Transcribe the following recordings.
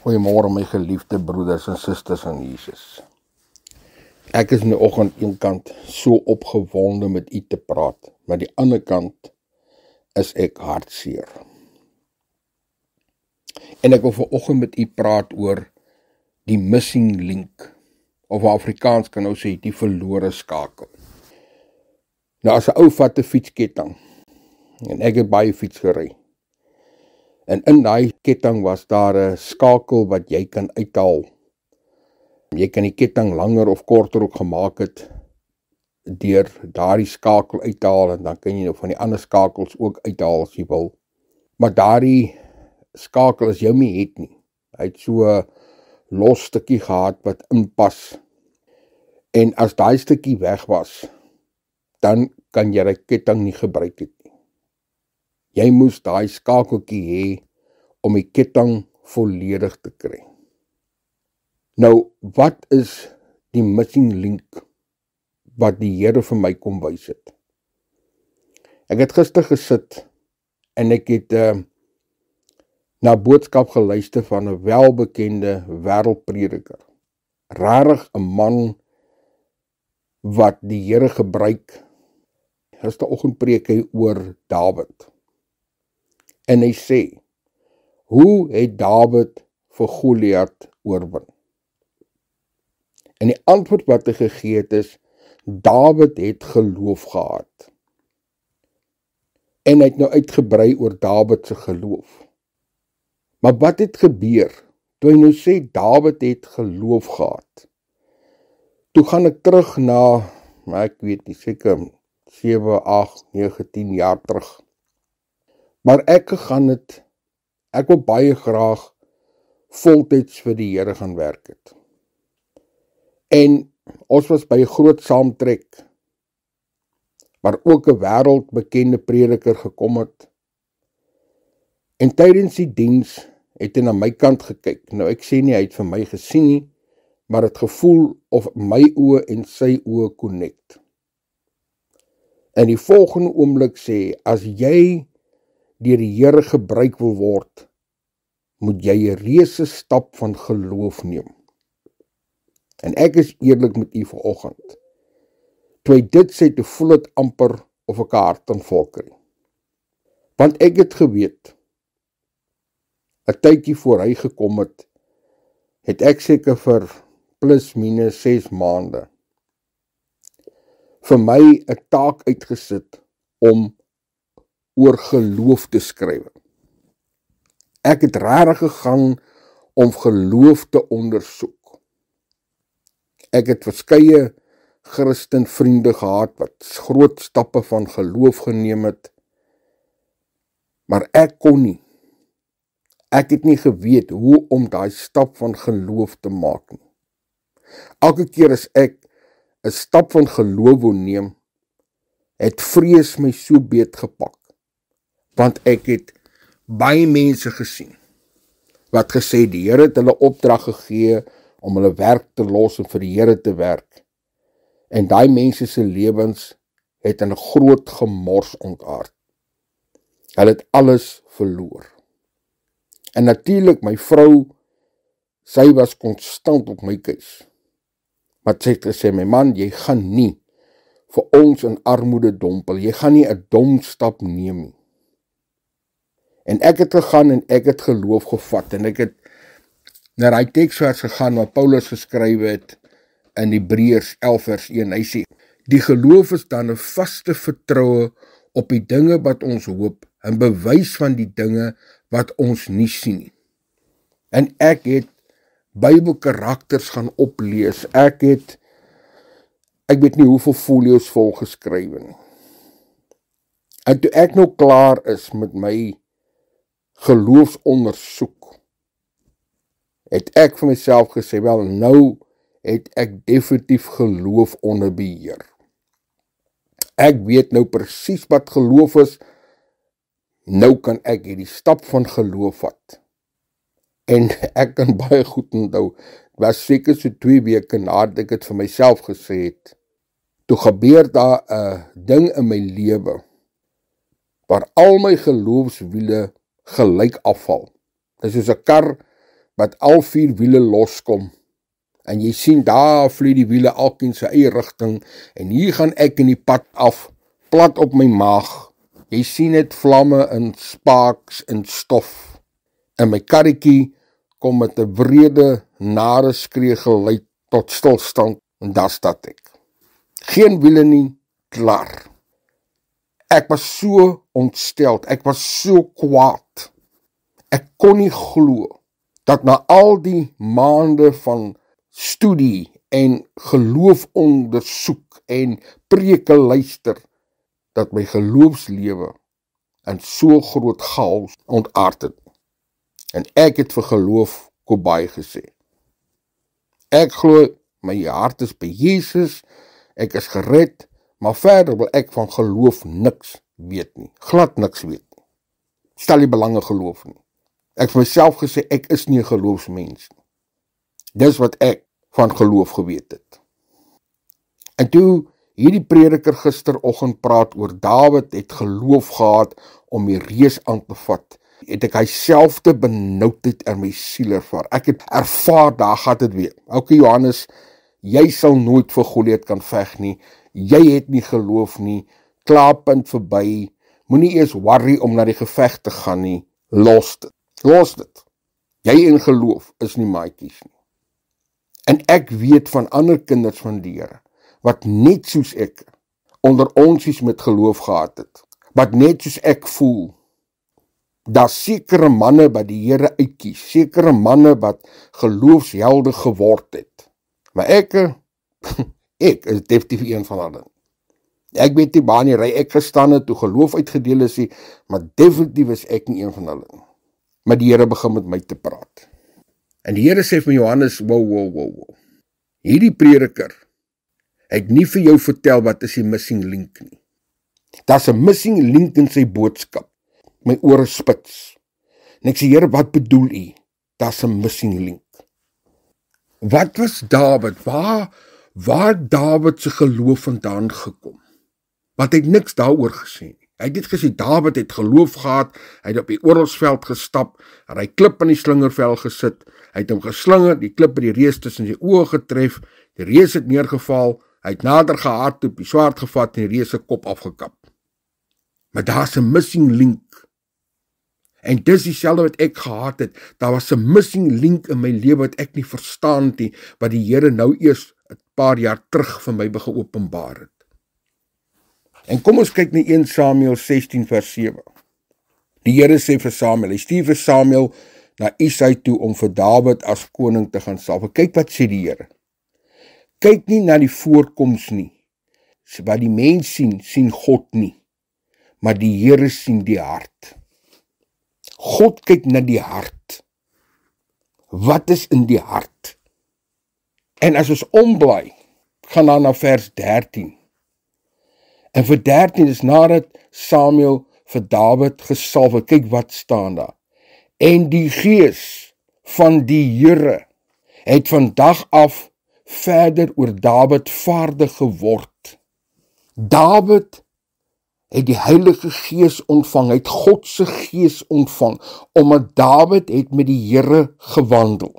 Goeiemôre my geliefde broeders en susters in Jesus. Ek is in die oggend een kant so opgewonde met u te praat, maar die ander kant is ek hartseer. En ek wil vanoggend met u praat oor die missing link, of Afrikaans kan nou sê die verlore skakel. Nou as 'n ou vat 'n fietsketting, en ek het baie fiets gery, en in daai ketting was daar 'n skakel wat jy kan uithaal. Jy kan die ketting langer of korter ook gemaak het deur daardie skakel uithaal, en dan kan jy nou van die ander skakels ook uithaal as jy wil. Maar daardie skakel as jy hom nie het nie. Hy het so 'n los stukkie gehad wat inpas. En as daai stukkie weg was, dan kan jy die ketting nie gebruik het nie. Jy moes daai skakeltjie hê om die ketting volledig te kry. Nou, wat is die missing link wat die Here vir my kom wys het? Ek het gister gesit en ek het na boodskap geluister van 'n welbekende wêreldprediker. Rarig 'n man wat die Here gebruik. Gisteroggendpreek hy oor Dawid. En hy sê, hoe het Dawid vir Goliat oorwin? En die antwoord wat hy gegee het is, Dawid het geloof gehad. En hy het nou uitgebrei oor Dawid se geloof. Maar wat het gebeur, toe hy nou sê, Dawid het geloof gehad? Toe gaan ek terug na, maar ek weet nie, seker 7, 8, 9, 10 jaar terug. Maar ek wil baie graag voltyds vir die Here gaan werk het. En ons was by 'n groot saamtrek, waar ook 'n wêreldbekende prediker gekom het. En tydens die diens het hy na my kant gekyk. Nou ek sê nie, hy het vir my gesien nie, maar het gevoel of my oë en sy oë connect. En die volgende oomblik sê, as jy deur die Here gebruik wil word, moet jy 'n reuse stap van geloof neem. En ek is eerlik met u vanoggend. Toe hy dit sê, toe voel het amper of ek 'n hartaanval kry. Want ek het geweet, 'n tydjie voor hy gekom het ek seker vir plus minus 6 maande vir my 'n taak uitgesit om oor geloof te skryf. Ek het regtig gegaan om geloof te ondersoek. Ek het verskeie Christen vriende gehad wat groot stappe van geloof geneem het, maar ek kon nie. Ek het nie geweet hoe om daai stap van geloof te maak nie. Elke keer as ek 'n stap van geloof wou neem, het vrees my so beet gepak, want ek het baie mense gesien, wat gesê die Here het hulle opdrag gegee om hulle werk te los en vir die Here te werk. En daai mense se lewens het in 'n groot gemors ontaard. Hulle het alles verloor. En natuurlik my vrou, sy was konstant op my keus. Maar sy het gesê, my man, jy gaan nie vir ons in armoede dompel, jy gaan nie 'n dom stap neem nie. En ek het gegaan en ek het geloof gevat, en ek het na die teksvers gegaan wat Paulus geskryf het in Hebreërs 11 vers 1, hy sê, die geloof is dan 'n vaste vertroue op die dinge wat ons hoop, en bewys van die dinge wat ons nie sien nie. En ek het Bybelkarakters gaan oplees, ek weet nie hoeveel folios vol geskryf nie. En toe ek nou klaar is met my geloofsondersoek, het ek vir myself gesê, wel nou het ek definitief geloof onder beheer. Ek weet nou presies wat geloof is, nou kan ek hierdie stap van geloof vat. En ek kan baie goed onthou, was seker so 2 weke nadat ek het vir myself gesê het, toe gebeur daar 'n ding in my lewe, waar al my geloofswiele gelyk afval. Dit is soos 'n kar wat al 4 wiele loskom, en jy sien daar vlieg die wiele elkeen sy eie rigting, en hier gaan ek in die pad af, plat op my maag, jy sien net vlamme en sparks en stof, en my karretjie kom met 'n wrede, nare skree geluid tot stilstand, en daar staan ek. Geen wiele nie, klaar. Ek was so ontsteld, ek was so kwaad. Ek kon nie glo dat na al die maande van studie en geloof ondersoek en preke luister, dat my geloofslewe in so groot chaos ontaard het. En ek het vir geloof kobai gesê. Ek glo, my hart is by Jesus, ek is gered, maar verder wil ek van geloof niks weet nie, glad niks weet nie. Stel nie belang in geloof nie. Ek het vir myself gesê, ek is nie 'n geloofsmens nie. Dis wat ek van geloof geweet het. En toe hierdie prediker gisteroggend praat oor Dawid het geloof gehad om die reus aan te vat, het ek hy selfde benoudheid in my siel ervaar. Ek het ervaar, daar gaat dit weer. Ok Johannes, jy sal nooit vir Goliat kan veg nie, jy het nie geloof nie, klaarpunt verby, moenie eers worry om na die geveg te gaan nie, los dit. Jy in geloof is nie maatjies nie. En ek weet van ander kinders van die Here, wat net soos ek, onder ons met geloof gehad het, wat net soos ek voel, daar sekere manne wat die Here uitkies, sekere manne wat geloofshelde geword het. Maar ek is definitief een van hulle. Ek weet nie waar nie, ry ek gestaan het, toe geloof uitgedeel is nie, maar definitief is ek nie een van hulle. Maar die Here begin met my te praat. En die Here sê vir Johannes, wow. Hierdie prediker het nie vir jou vertel wat is die missing link nie. Daar's 'n missing link in sy boodskap. My ore spits. En ek sê, Here, wat bedoel u? Daar's 'n missing link. Wat was Dawid? Waar Dawid se geloof vandaan gekom? Wat het niks daaroor gesê nie. Hy het net gesê, Dawid het geloof gehad, hy het op die oorlogsveld gestap, en hy klip in die slingervel gesit, hy het hom geslinger, die klip by die reus tussen sy oë getref, die reus het neergeval, hy het nader gehardloop, die swaard gevat en die reus se kop afgekap. Maar daar's 'n missing link. En dis dieselfde wat ek gehad het, daar was 'n missing link in my lewe wat ek nie verstaan het nie, wat die Here nou eers 'n paar jaar terug vir my begin openbaar het. En kom ons kyk na 1 Samuel 16 vers 7. Die Here sê vir Samuel, hy stuur vir Samuel na Isai toe om vir Dawid as koning te gaan salwe. Kyk wat sê die Here. Kyk nie na die voorkoms nie. Wat die mens sien God nie. Maar die Here sien die hart. God kyk na die hart. Wat is in die hart? En as ons omblaai, gaan dan na vers 13. En vir 13 is nadat Samuel vir Dawid gesalwe, kyk wat staan daar. En die gees van die Here het van dag af verder oor Dawid vaardig geword. Dawid het die Heilige Gees ontvang, het God se Gees ontvang, omdat Dawid het met die Here gewandel.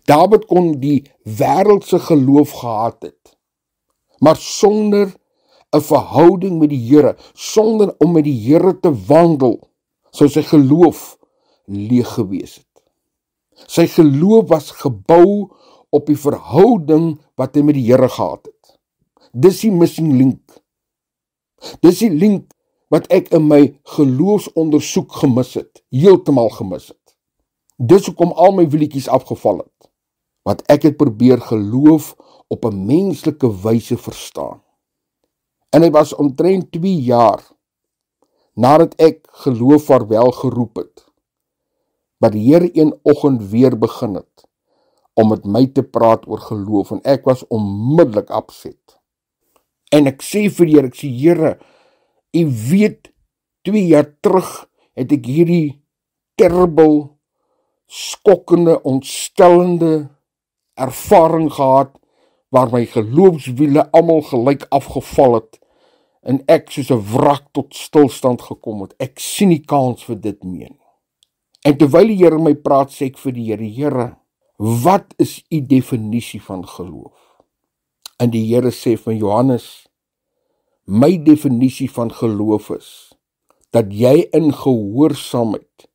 Dawid kon die wêreldse geloof gehad het, maar sonder 'n verhouding met die Here, sonder om met die Here te wandel, sou sy geloof leeg gewees het. Sy geloof was gebou op die verhouding wat hy met die Here gehad het. Dis die missing link. Dis die link wat ek in my geloofsondersoek gemis het, heeltemal gemis het. Dis hoekom al my wielietjies afgeval het, want ek het probeer geloof op 'n menslike wyse verstaan. En dit was omtrent 2 jaar nadat ek geloof vaarwel geroep het, wat die Here een oggend weer begin het om met my te praat oor geloof, en ek was onmiddellik upset. En ek sê vir die Here, ek sê, Here, u weet, 2 jaar terug het ek hierdie terrible, skokkende, ontstellende ervaring gehad, waar my geloofswiele almal gelyk afgeval het, en ek soos 'n wrak tot stilstand gekom het. Ek sien nie kans vir dit meer nie. En terwyl die Here my praat, sê ek vir die Here, Here, wat is u definisie van geloof? En die Here sê van Johannes, my definisie van geloof is, dat jy in gehoorsaamheid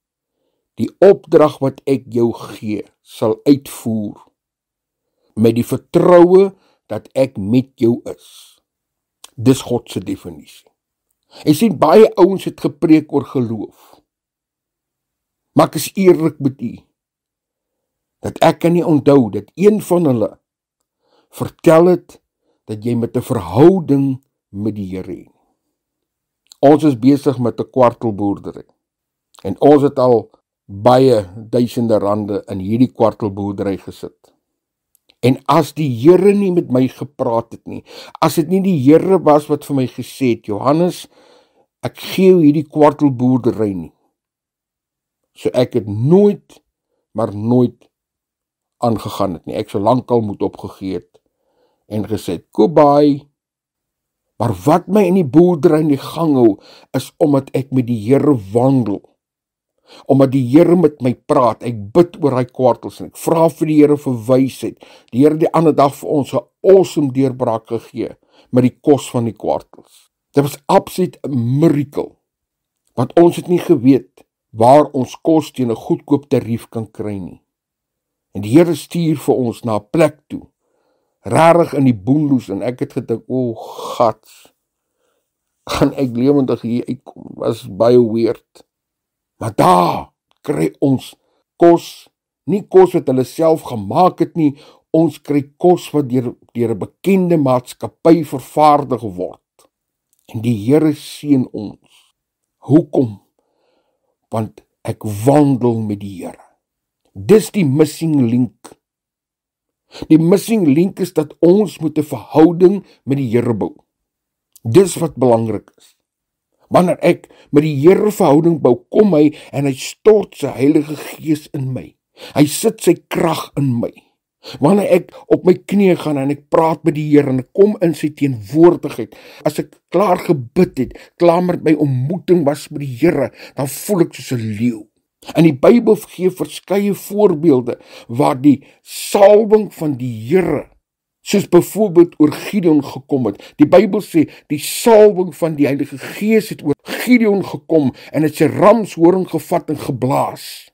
die opdrag wat ek jou gee, sal uitvoer, met die vertroue dat ek met jou is. Dis God se definisie. Jy sien, baie ouens het gepreek oor geloof, maar ek is eerlik met u, dat ek kan nie onthou, dat een van hulle vertel het, dat jy met 'n verhouding met die Here het. Ons is besig met 'n kwartelboerdery, en ons het al baie duisende rande in hierdie kwartelboerdery gesit. En as die Here nie met my gepraat het nie, as dit nie die Here was wat vir my gesê het, Johannes, ek gee jou hierdie kwartelboerdery nie, so ek het nooit, maar nooit aangegaan het nie. Ek sou lankal moet opgegee het en gesê, goodbye. Maar wat my in die boerdery in die gang hou, is omdat ek met die Here wandel, omdat die Here met my praat, ek bid oor hy kwartels, en ek vra vir die Here vir wysheid. Die Here die ander dag vir ons 'n awesome deurbraak gegee, met die kos van die kwartels. Dit was absoluut 'n miracle, want ons het nie geweet, waar ons kos teen 'n goedkoop tarief kan kry nie. En die Here stuur vir ons na 'n plek toe, rarig in die boenloes, en ek het gedink, gats, gaan ek lewendig hier uitkom, was baie weird. Maar daar kry ons kos, nie kos wat hulle self gemaak het nie, ons kry kos wat deur 'n bekende maatskappy vervaardig word. En die Here seën ons. Hoekom? Want ek wandel met die Here. Dis die missing link. Die missing link is dat ons moet 'n verhouding met die Here bou. Dis wat belangrik is. Wanneer ek met die Here verhouding bou, kom hy en hy stort sy Heilige Gees in my. Hy sit sy krag in my. Wanneer ek op my knieë gaan en ek praat met die Here en ek kom in sy teenwoordigheid, as ek klaar gebid het, klaar met my ontmoeting was met die Here, dan voel ek soos 'n leeu. En die Bybel gee verskeie voorbeelde waar die salwing van die Here, soos byvoorbeeld oor Gideon gekom het. Die Bybel sê, die salwing van die Heilige Gees het oor Gideon gekom en het sy ramshoring gevat en geblaas.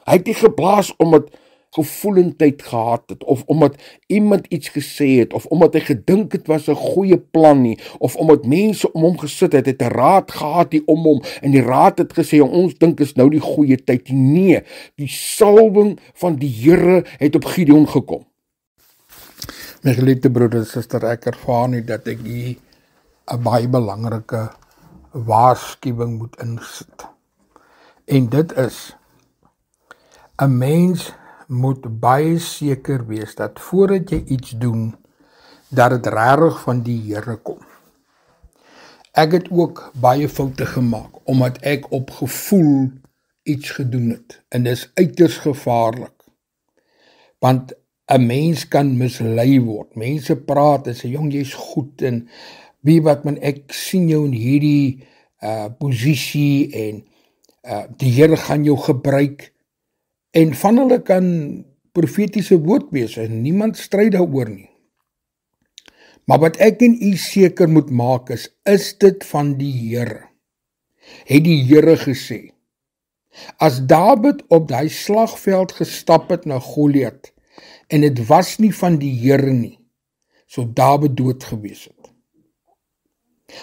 Hy het nie geblaas omdat gevoelendheid gehad het, of omdat iemand iets gesê het, of omdat hy gedink het was 'n goeie plan nie, of omdat mense om hom gesit het, het 'n raad gehad hier om hom, en die raad het gesê, ons dink is nou die goeie tyd. Nee, die salwing van die Here het op Gideon gekom. My geliefde broeder en suster, ek ervaar nie dat ek hier 'n baie belangrike waarskuwing moet insit. En dit is, 'n mens moet baie seker wees dat voordat jy iets doen, dat dit regtig van die Here kom. Ek het ook baie foute gemaak, omdat ek op gevoel iets gedoen het, en dis uiters gevaarlik, want 'n mens kan mislei word. Mense praat en sê, jong, jy's goed, en wie wat man, ek sien jou in hierdie posisie, en die Here gaan jou gebruik, en van hulle kan profetiese woord wees, en niemand stryd daaroor nie. Maar wat ek en u seker moet maak is dit van die Here? Het die Here gesê, as Dawid op daai slagveld gestap het na Goliat, en dit was nie van die Here nie, sou Dawid dood gewees het.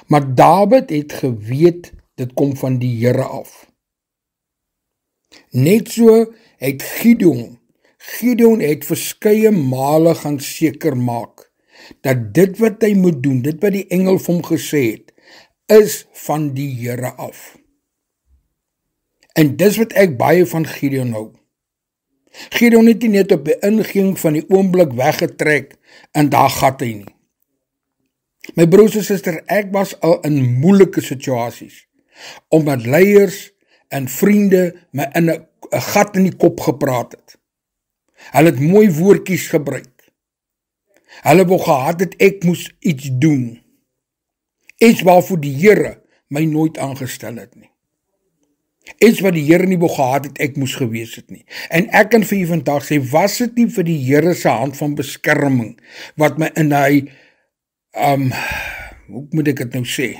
Maar Dawid het geweet, dit kom van die Here af. Net so het Gideon het verskeie male gaan seker maak, dat dit wat hy moet doen, dit wat die engel vir hom gesê het, is van die Here af. En dis wat ek baie van Gideon hou. Gideon het nie net op die inging van die oomblik weggetrek, en daar gat hy nie. My broers en suster, ek was al in moeilike situasies, omdat leiers en vriende my in 'n gat in die kop gepraat het. Hulle het mooi woordjies gebruik. Hulle wou gehad het ek moes iets doen. Iets waarvoor die Here my nooit aangestel het nie. Iets wat die Here nie wou gehad het, ek moes gewees het nie. En ek kan vir u vandag sê, was dit nie vir die Here se hand van beskerming, wat my in hy, hoe moet ek dit nou sê,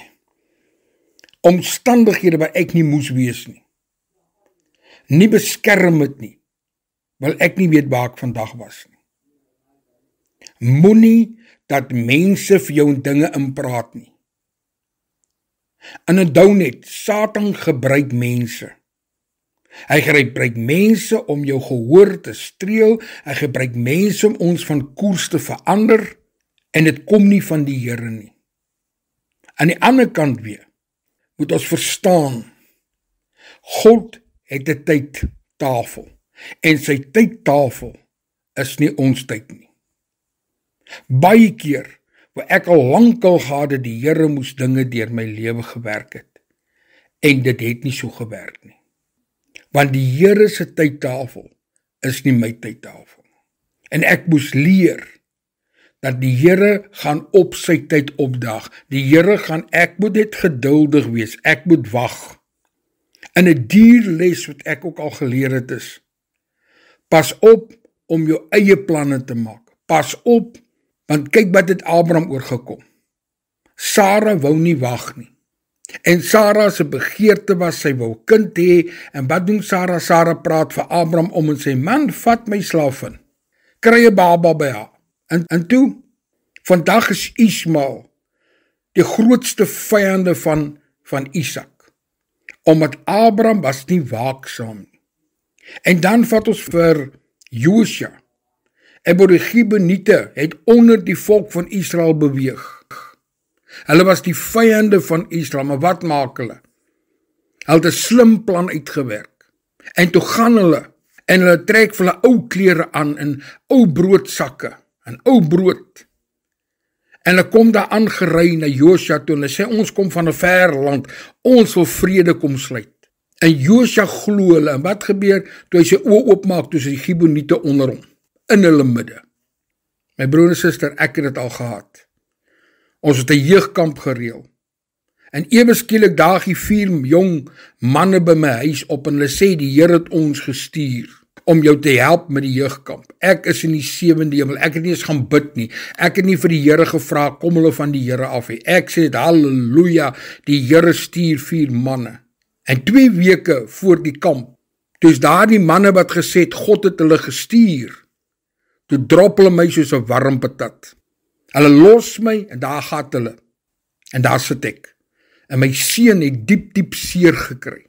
omstandighede waar ek nie moes wees nie beskerm het nie, wil ek nie weet waar ek vandag was nie. Moenie dat mense vir jou dinge inpraat nie. En onthou net, Satan gebruik mense. Hy gebruik mense om jou gehoor te streel, hy gebruik mense om ons van koers te verander, en dit kom nie van die Here nie. Aan die ander kant weer, moet ons verstaan, God het 'n tydtafel, en sy tydtafel is nie ons tyd nie. Baie keer, waar ek al lankal gehad het, die Here moes dinge deur my lewe gewerk het, en dit het nie so gewerk nie. Want die Here se tydtafel is nie my tydtafel. En ek moes leer, dat die Here gaan op sy tyd opdag. Die Here gaan, ek moet net geduldig wees, ek moet wag. En 'n dierles wat ek ook al geleer het is, pas op om jou eie planne te maak. Pas op, want kyk wat het Abraham oorgekom. Sara wou nie wag nie. En Sara se begeerte was, sy wou kind hê, en wat doen Sara? Sara praat vir Abraham om en sê, man, vat my slavin, kry 'n baba by haar. En toe, vandag is Ismael die grootste vyande van Isak, omdat Abraham was nie waaksaam nie. En dan vat ons vir Josua, en die Gibeoniete het onder die volk van Israel beweeg. Hulle was die vyande van Israel, maar wat maak hulle? Hulle het 'n slim plan uitgewerk, en toe gaan hulle, en hulle trek vir hulle ou klere aan, en ou broodsakke, en ou brood, en hulle kom daar aangery na Josua toe, en hulle sê, ons kom van 'n ver land, ons wil vrede kom sluit. En Josua glo hulle, en wat gebeur, toe hy sy oë oopmaak, toe is die Gibeoniete onder hom, in hulle midde. My broer en suster, ek het dit al gehad. Ons het 'n jeugkamp gereël, en ewe skielik daag die 4 jong manne by my huis op, en hulle sê, die Here het ons gestuur, om jou te help met die jeugkamp. Ek is in die 7de hemel, ek het nie eens gaan bid nie, ek het nie vir die Here gevra, kom hulle van die Here af, ek sê, halleluja, die Here stuur 4 manne, en 2 weke voor die kamp, toe is daar die manne wat gesê het, God het hulle gestuur, toe drop hulle my soos 'n warm patat, hulle los my, en daar gaat hulle, en daar sit ek, en my seun het diep seer gekry,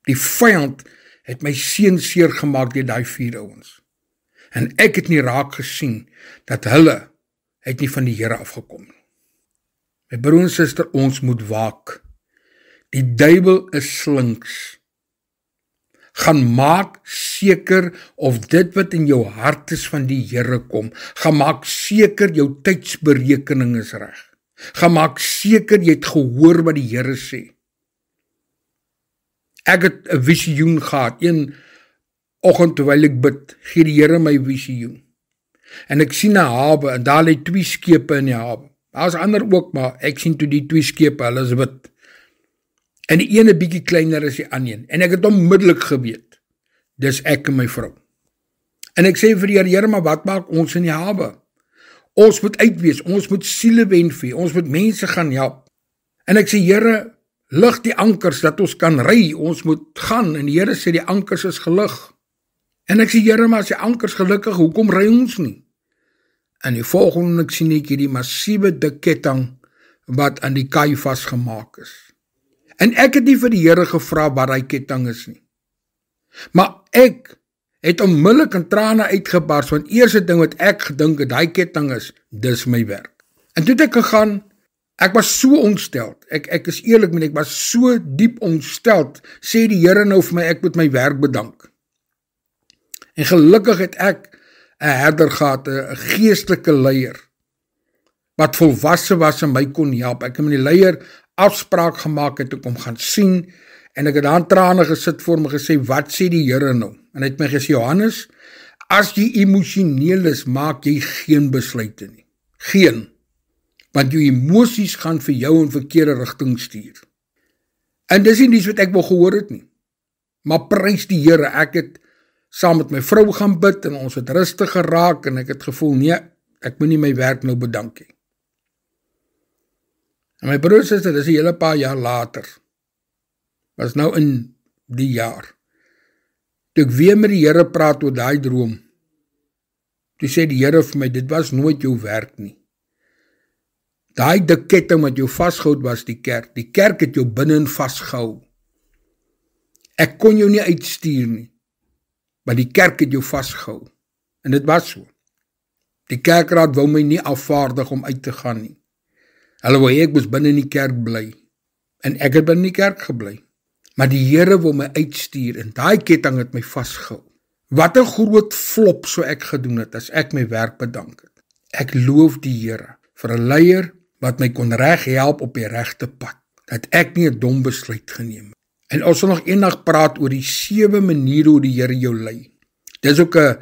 die vyand het my seun seer gemaak deur daai 4 ouens, en ek het nie raak gesien, dat hulle het nie van die Here afgekom nie. My broer en suster, ons moet waak, die duiwel is slinks, gaan maak seker of dit wat in jou hart is van die Here kom, gaan maak seker jou tydsberekening is reg, gaan maak seker jy het gehoor wat die Here sê. Ek het 'n visioen gehad, een oggend terwyl ek bid, gee die Here my visioen, en ek sien 'n hawe, en daar lê 2 skepe in die hawe, daar is ander ook, maar ek sien toe die 2 skepe, hulle is wit, en die ene bietjie kleiner as die ander, en ek het onmiddellik geweet, dis ek en my vrou, en ek sê vir die Here, maar wat maak ons in die hawe? Ons moet uitwees, ons moet siele wen vir, ons moet mense gaan help, en ek sê, Here, lig die ankers, dat ons kan ry, ons moet gaan, en die Here sê, die ankers is gelig, en ek sê, Here, maar as die ankers gelukkig, hoekom ry ons nie? En die volgende, ek sien ek hierdie massiewe dik ketting, wat aan die kaai vasgemaak is, en ek het nie vir die Here gevra, wat die ketting is nie, maar ek het onmiddellik in trane uitgebars, want eerste ding wat ek gedink het, die ketting is, dis my werk, en toe het ek gegaan, ek was so ontsteld, ek is eerlik met ek was so diep ontsteld, sê die Here nou vir my, ek moet my werk bedank. En gelukkig het ek 'n herder gehad, 'n geestelike leier, wat volwasse was en my kon help. Ek het met die leier afspraak gemaak, het ek hom gaan sien, en ek het daar in trane gesit voor my gesê, wat sê die Here nou? En hy het my gesê, Johannes, as jy emosioneel is, maak jy geen besluite nie. Geen. Want jou emosies gaan vir jou in verkeerde rigting stuur. En dis nie iets wat ek wil gehoor het nie. Maar prys die Here, ek het saam met my vrou gaan bid en ons het rustig geraak en ek het gevoel, nee, ek moet nie my werk nou bedank nie. En my broer sê, dit is 'n hele paar jaar later, was nou in die jaar, toe ek weer met die Here praat oor daai droom, toe sê die Here vir my, dit was nooit jou werk nie. Daai dik ketting wat jou vasgehou was die kerk het jou binne vasgehou. Ek kon jou nie uitstuur nie, maar die kerk het jou vasgehou. En dit was so. Die kerkraad wou my nie afvaardig om uit te gaan nie. Hulle wou ek moes binne in die kerk bly. En ek het binne in die kerk gebly. Maar die Here wou my uitstuur en daai ketting het my vasgehou. Wat 'n groot flop sou ek gedoen het as ek my werk bedank het. Ek loof die Here vir 'n leier wat my kon reg help op die regte pad. Dat ek nie 'n dom besluit geneem het. En ons sal nog eendag praat oor die 7 maniere hoe die Here jou lei. Dis ook 'n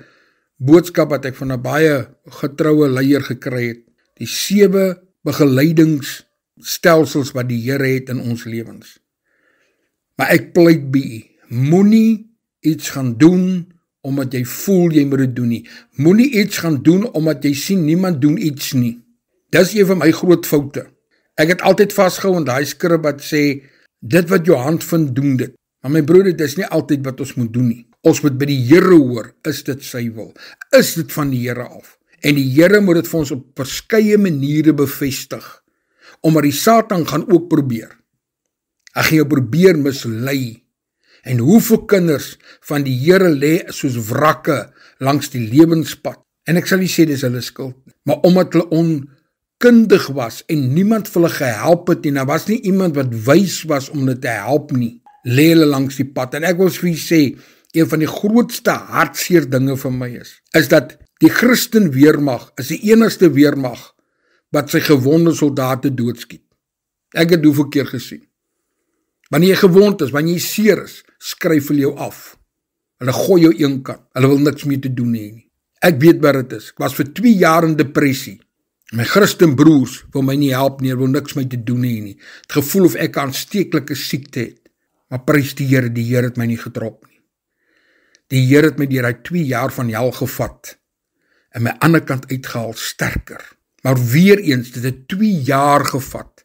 boodskap wat ek van 'n baie getroue leier gekry het. Die 7 begeleidingsstelsels wat die Here het in ons lewens. Maar ek pleit by u, moenie iets gaan doen omdat jy voel jy moet dit doen nie. Moenie iets gaan doen omdat jy sien niemand doen iets nie. Dis een van my groot foute. Ek het altyd vasgehou in daai skrif wat sê, dit wat jou hand vind, doen dit. Maar my broer, dit is nie altyd wat ons moet doen nie. Ons moet by die Here hoor, is dit sy wil? Is dit van die Here af? En die Here moet dit vir ons op verskeie maniere bevestig, omdat die Satan gaan ook probeer. Hy gaan jou probeer mislei. En hoeveel kinders van die Here lê soos wrakke langs die lewenspad. En ek sal nie sê dis hulle skuld nie, maar omdat hulle onkundig was en niemand vir hulle gehelp het en daar was nie iemand wat wys was om hulle te help nie, lê hulle langs die pad. En ek wil vir julle sê, een van die grootste hartseer dinge vir my is dat die Christen weermag is die enigste weermag wat sy gewonde soldate doodskiet. Ek het hoeveel keer gesien. Wanneer jy gewond is, wanneer jy seer is, skryf hulle jou af. Hulle gooi jou een kant. Hulle wil niks meer te doen hê nie. Ek weet wat dit is. Ek was vir 2 jaar in depressie. My Christen broers wil my nie help nie, wil niks mee te doen hê nie. Het gevoel of ek 'n aansteeklike siekte het. Maar prys die Here het my nie gedrop nie. Die Here het my deur daai 2 jaar van hel gevat en my ander kant uitgehaal sterker. Maar weer eens, dit het 2 jaar gevat.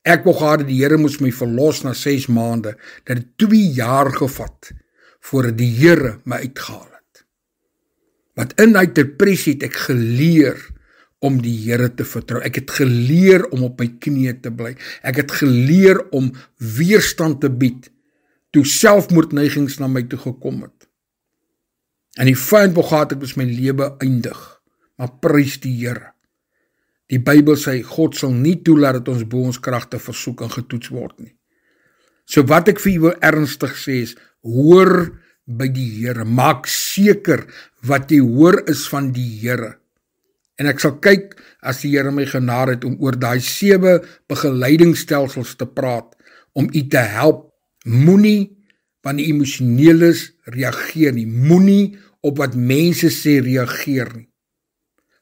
Ek wou gehad die Here moes my verlos na 6 maande. Dit het 2 jaar gevat voordat die Here my uitgehaal het. Want in daai depressie het ek geleer om die Here te vertrou. Ek het geleer om op my knieë te bly. Ek het geleer om weerstand te bied toe selfmoordneigings na my toe gekom het. En die vyand wou gehad ek moes my lewe eindig. Maar prys die Here. Die Bybel sê, God sal nie toelaat dat ons bo ons kragte versoek en getoets word nie. So wat ek vir u wil ernstig sê is, hoor by die Here. Maak seker wat jy hoor is van die Here. En ek sal kyk, as die Here my genade het, om oor daai 7 begeleidingsstelsels te praat, om u te help. Moenie wanneer jy emosioneel is, reageer nie. Moenie op wat mense sê reageer nie.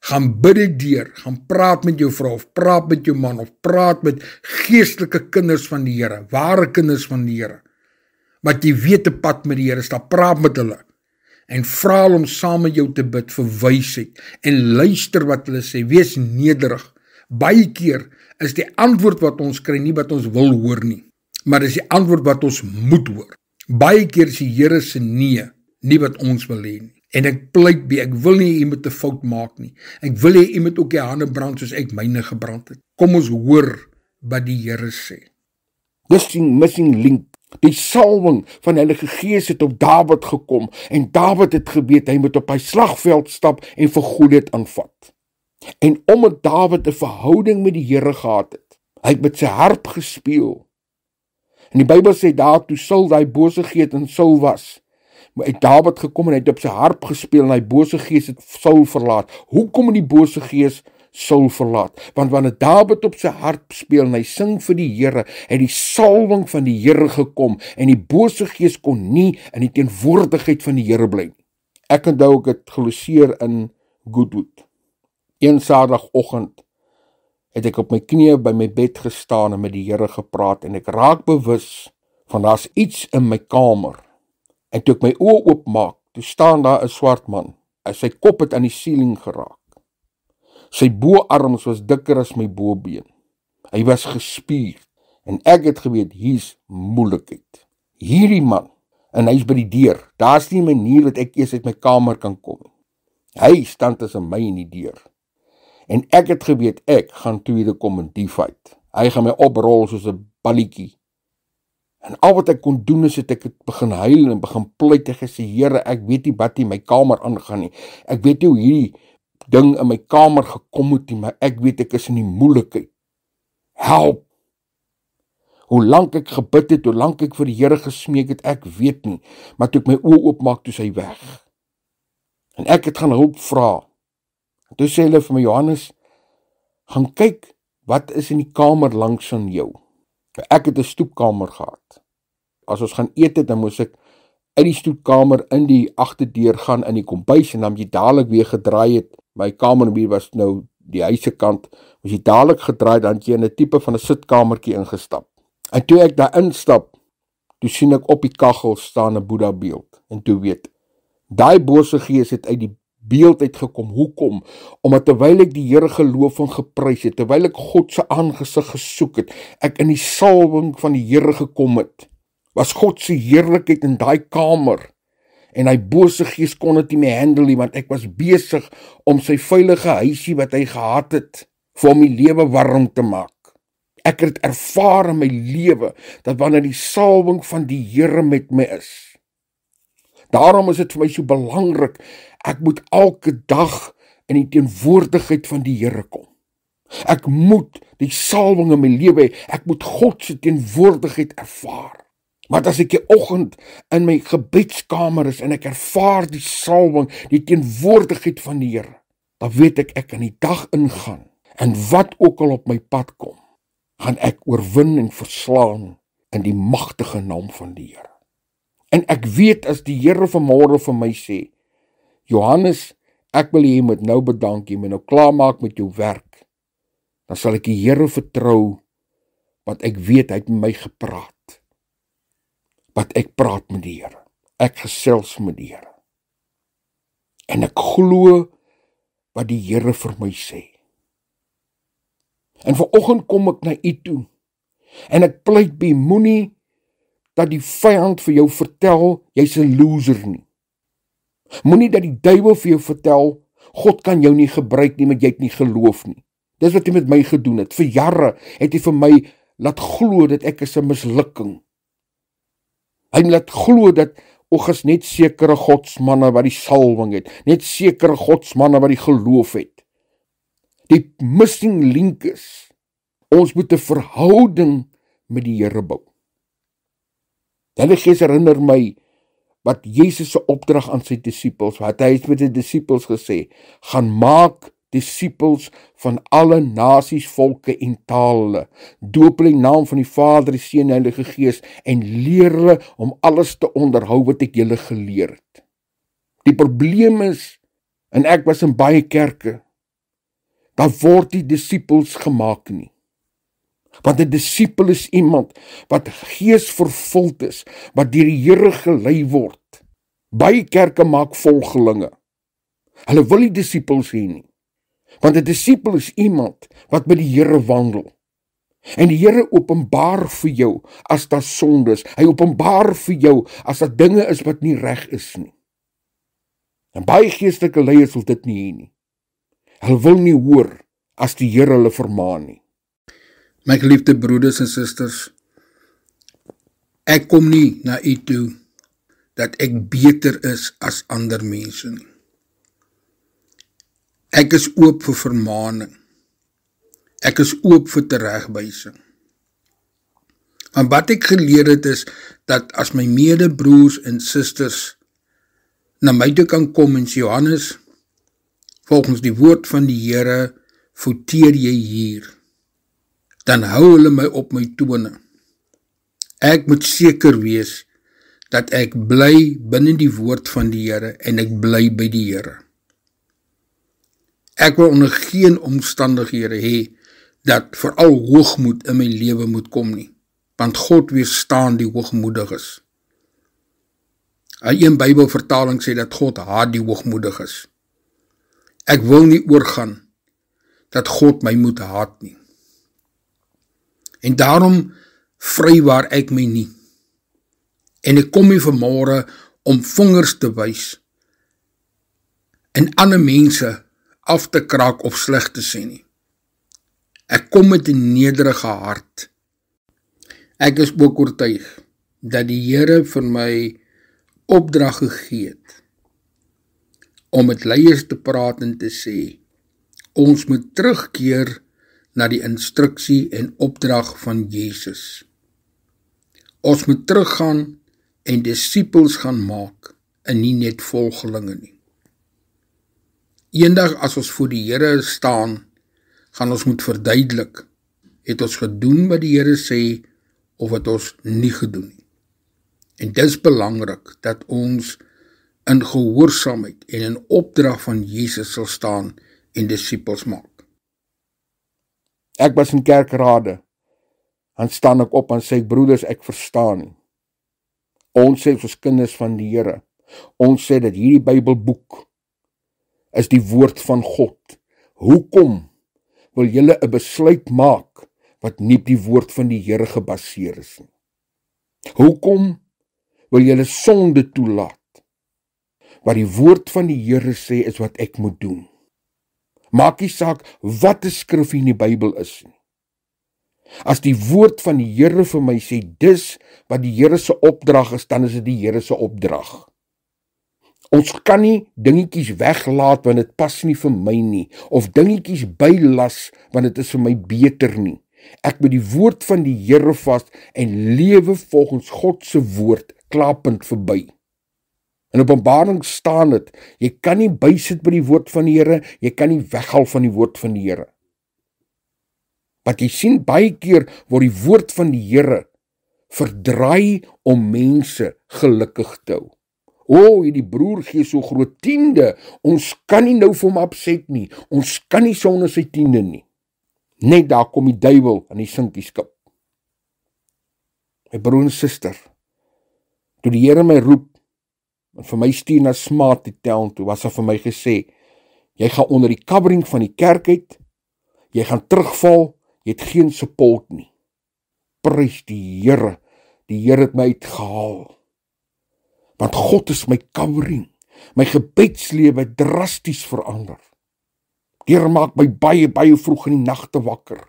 Gaan bid dit deur, gaan praat met jou vrou, of praat met jou man, of praat met geestelike kinders van die Here, ware kinders van die Here. Wat jy weet 'n pad met die Here stap, praat met hulle. En vra hulle om saam met jou te bid vir wysheid. En luister wat hulle sê, wees nederig. Baie keer is die antwoord wat ons kry nie wat ons wil hoor nie, maar dis die antwoord wat ons moet hoor. Baie keer is die Here se nee, nie wat ons wil hê nie. En ek pleit by, ek wil nie iemand 'n fout maak nie. Ek wil hê iemand ook die hande brand soos ek myne gebrand het. Kom ons hoor wat die Here sê. Dis die missing link. Die salwing van die Heilige Gees het op Dawid gekom en Dawid het geweet hy moet op hy slagveld stap en vir Goliat aanvat. En omdat Dawid 'n verhouding met die Here gehad het, hy het met sy harp gespeel. En die Bybel sê daar toe Saul daai bose gees in Saul was, maar het Dawid gekom en hy het op sy harp gespeel en hy bose gees het Saul verlaat. Hoekom het die bose gees Saul verlaat? Want wanneer Dawid op sy harp speel en hy sing vir die Here, het die salwing van die Here gekom en die bose gees kon nie in die teenwoordigheid van die Here bly nie. Ek onthou ek het geloseer in Goodwood. Een Saterdagoggend het ek op my knieë by my bed gestaan en met die Here gepraat en ek raak bewus van daar's iets in my kamer En toe ek my oë oopmaak, toe staan daar 'n swart man. Sy kop het aan die ceiling geraak. Sy boarms was dikker as my bobeen. Hy was gespierd. En ek het geweet, hier's moeilikheid. Hierdie man, en hy's by die deur. Daar's nie 'n manier dat ek eers uit my kamer kan kom nie. Hy staan tussen my en die deur. En ek het geweet, ek gaan tweede kom in die fight. Hy gaan my oprol soos 'n balletjie. En al wat ek kon doen is dat ek het begin huil en begin pleit en gesê, Here, ek weet nie wat in my kamer aangaan nie. Ek weet nie hoe hierdie ding in my kamer gekom het nie, maar ek weet ek is in die moeilikheid. Help! Hoe lank ek gebid het, hoe lank ek vir die Here gesmeek het, ek weet nie. Maar toe ek my oë oopmaak, toe is hy weg. En ek het gaan hulp vra. En toe sê hulle vir my, Johannes, gaan kyk, wat is in die kamer langs aan jou? Ek het 'n stoepkamer gehad. As ons gaan eet het, dan moes ek uit die stoepkamer in die agterdeur gaan in die kombuis en dan jy dadelik weer gedraai het. My kamer was nou die huisekant. As jy dadelik gedraai, dan jy in 'n tipe van 'n sitkamertjie ingestap. En toe ek daar instap, toe sien ek op die kaggel staan 'n Boeddha beeld. En toe weet, daai bose gees het uit die beeld uitgekom. Hoekom? Omdat terwyl ek die Here geloof en geprys het, terwyl ek God se aangesig gesoek het, ek in die salwing van die Here gekom het, was God se heerlikheid in daai kamer. En hy bose gees kon dit nie meer handle nie, want ek was besig om sy veilige huisie wat hy gehad het, vir hom die lewe warm te maak. Ek het ervaar in my lewe, dat wanneer die salwing van die Here met my is, daarom is dit vir my so belangrik, ek moet elke dag in die teenwoordigheid van die Here kom. Ek moet die salwing in my lewe hê, ek moet God se teenwoordigheid ervaar. Maar as ek die oggend in my gebedskamer is en ek ervaar die salwing, die teenwoordigheid van die Here, dan weet ek kan die dag ingaan en wat ook al op my pad kom, gaan ek oorwin en verslaan in die magtige naam van die Here. En ek weet as die Here vanmôre vir my sê, Johannes, ek wil jy moet nou bedank, jy moet nou klaarmaak met jou werk, dan sal ek die Here vertrou, want ek weet hy het met my gepraat. Want ek praat met die Here. Ek gesels met die Here. En ek glo wat die Here vir my sê. En vanoggend kom ek na u toe. En ek pleit by, moenie dat die vyand vir jou vertel, jy's 'n loser nie. Moenie dat die duiwel vir jou vertel, God kan jou nie gebruik nie, want jy het nie geloof nie. Dis wat hy met my gedoen het. Vir jare het hy vir my laat glo dat ek is 'n mislukking. Hy laat glo dat is net sekere godsmanne wat die salwing het, net sekere godsmanne wat die geloof het. Die missing link is, ons moet 'n verhouding met die Here bou. Heilige Gees herinner my wat Jesus se opdrag aan sy disippels, wat hy het met die disippels gesê, gaan maak disippels van alle nasies, volke en tale, doop hulle in die naam van die Vader, die Seun en die Heilige Gees, en leer hulle om alles te onderhou wat ek julle geleer het. Die probleem is, en ek was in baie kerke, daar word die disippels gemaak nie. Want 'n disipel is iemand wat geesvervuld is, wat deur die Here gelei word. Baie kerke maak volgelinge. Hulle wil nie disipels hê nie. Want 'n disipel is iemand wat met die Here wandel. En die Here openbaar vir jou as daar sonde is. Hy openbaar vir jou as daar dinge is wat nie reg is nie. En baie geestelike leiers wil dit nie hê nie. Hulle wil nie hoor as die Here hulle vermaan nie. My geliefde broeders en susters, ek kom nie na u toe dat ek beter is as ander mense nie. Ek is oop vir vermaaning. Ek is oop vir teregwysing. Want wat ek geleer het is, dat as my medebroers en susters na my toe kan kom en sê, Johannes, volgens die woord van die Here, fouteer jy hier, dan hou hulle my op my tone. Ek moet seker wees, dat ek bly binne die woord van die Here, en ek bly by die Here. Ek wil onder geen omstandighede hê, dat veral hoogmoed in my lewe moet kom nie, want God weerstaan die hoogmoediges. Een Bybelvertaling sê dat God haat die hoogmoediges. Ek wil nie oorgaan dat God my moet haat nie. En daarom vrywaar ek my nie. En ek kom hier vanmôre om vingers te wys en ander mense af te kraak of sleg te sê nie. Ek kom met 'n nederige hart. Ek is ook oortuig dat die Here vir my opdrag gegee het om met leiers te praat en te sê, ons moet terugkeer na die instruksie en opdrag van Jesus. Ons moet teruggaan en disippels gaan maak en nie net volgelinge nie. Eendag as ons voor die Here staan, gaan ons moet verduidelik, het ons gedoen wat die Here sê of het ons nie gedoen nie. En dit is belangrik dat ons in gehoorsaamheid en in opdrag van Jesus sal staan en disippels maak. Ek was in kerkrade, dan staan ek op en sê ek, broeders, ek verstaan nie. Ons sê ons kinders van die Here, ons sê dat hierdie Bybelboek is die woord van God. Hoekom wil julle 'n besluit maak wat nie op die woord van die Here gebaseer is nie? Hoekom wil julle sonde toelaat? Wat die woord van die Here sê is wat ek moet doen. Maak nie saak wat 'n skrif in die Bybel is nie. As die woord van die Here vir my sê, dis wat die Here se opdrag is, dan is dit die Here se opdrag. Ons kan nie dingetjies weglaat want dit pas nie vir my nie, of dingetjies bylas want dit is vir my beter nie. Ek moet die woord van die Here vas en lewe volgens God se woord, klaarpunt verby. In Openbaring staan dit, jy kan nie bysit by die woord van die Here, jy kan nie weghaal van die woord van die Here. Wat jy sien, baie keer word die woord van die Here verdraai om mense gelukkig te hou. Die broer gee so groot tiende, ons kan nie nou vir hom opset nie, ons kan nie sonder sy tiende nie. Net daar kom die duiwel aan die sinkieskip. My broer en suster, toe die Here my roep, en vir my stuur na Smarty Town toe, was hy vir my gesê, jy gaan onder die covering van die kerk uit, jy gaan terugval, jy het geen support nie. Prys die Here het my uitgehaal. Want God is my covering, my gebedslewe drasties verander. Die Here maak my baie vroeg in die nagte wakker.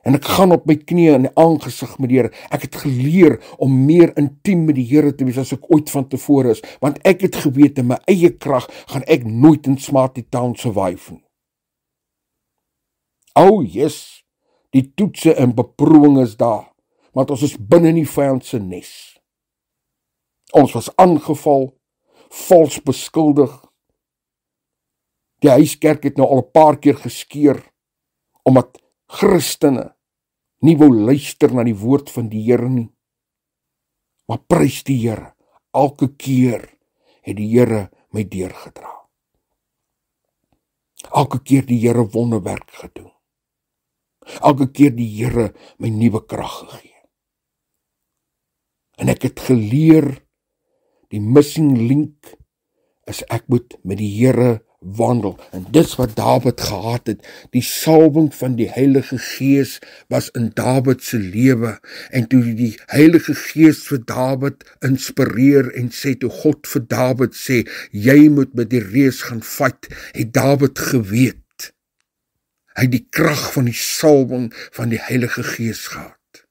En ek gaan op my knieë in die aangesig met die Here. Ek het geleer om meer intiem met die Here te wees as ek ooit van tevore is, want ek het geweet in my eie krag gaan ek nooit in Smarty Town survive nie. Yes, die toetse en beproewing is daar, want ons is binne in die vyand se nes. Ons was aangeval, vals beskuldig. Die huiskerk het nou al 'n paar keer geskeur, omdat Christene nie wou luister na die woord van die Here nie. Maar prys die Here, elke keer het die Here my deurgedra. Elke keer die Here wonderwerk gedoen. Elke keer die Here my nuwe krag gegee. En ek het geleer, die missing link is ek moet met die Here wandel. En dis wat Dawid gehad het. Die salwing van die Heilige Gees was in Dawid se lewe. En toe die Heilige Gees vir Dawid inspireer en sê, toe God vir Dawid sê, jy moet met die reus gaan fight, het Dawid geweet. Hy het die krag van die salwing van die Heilige Gees gehad.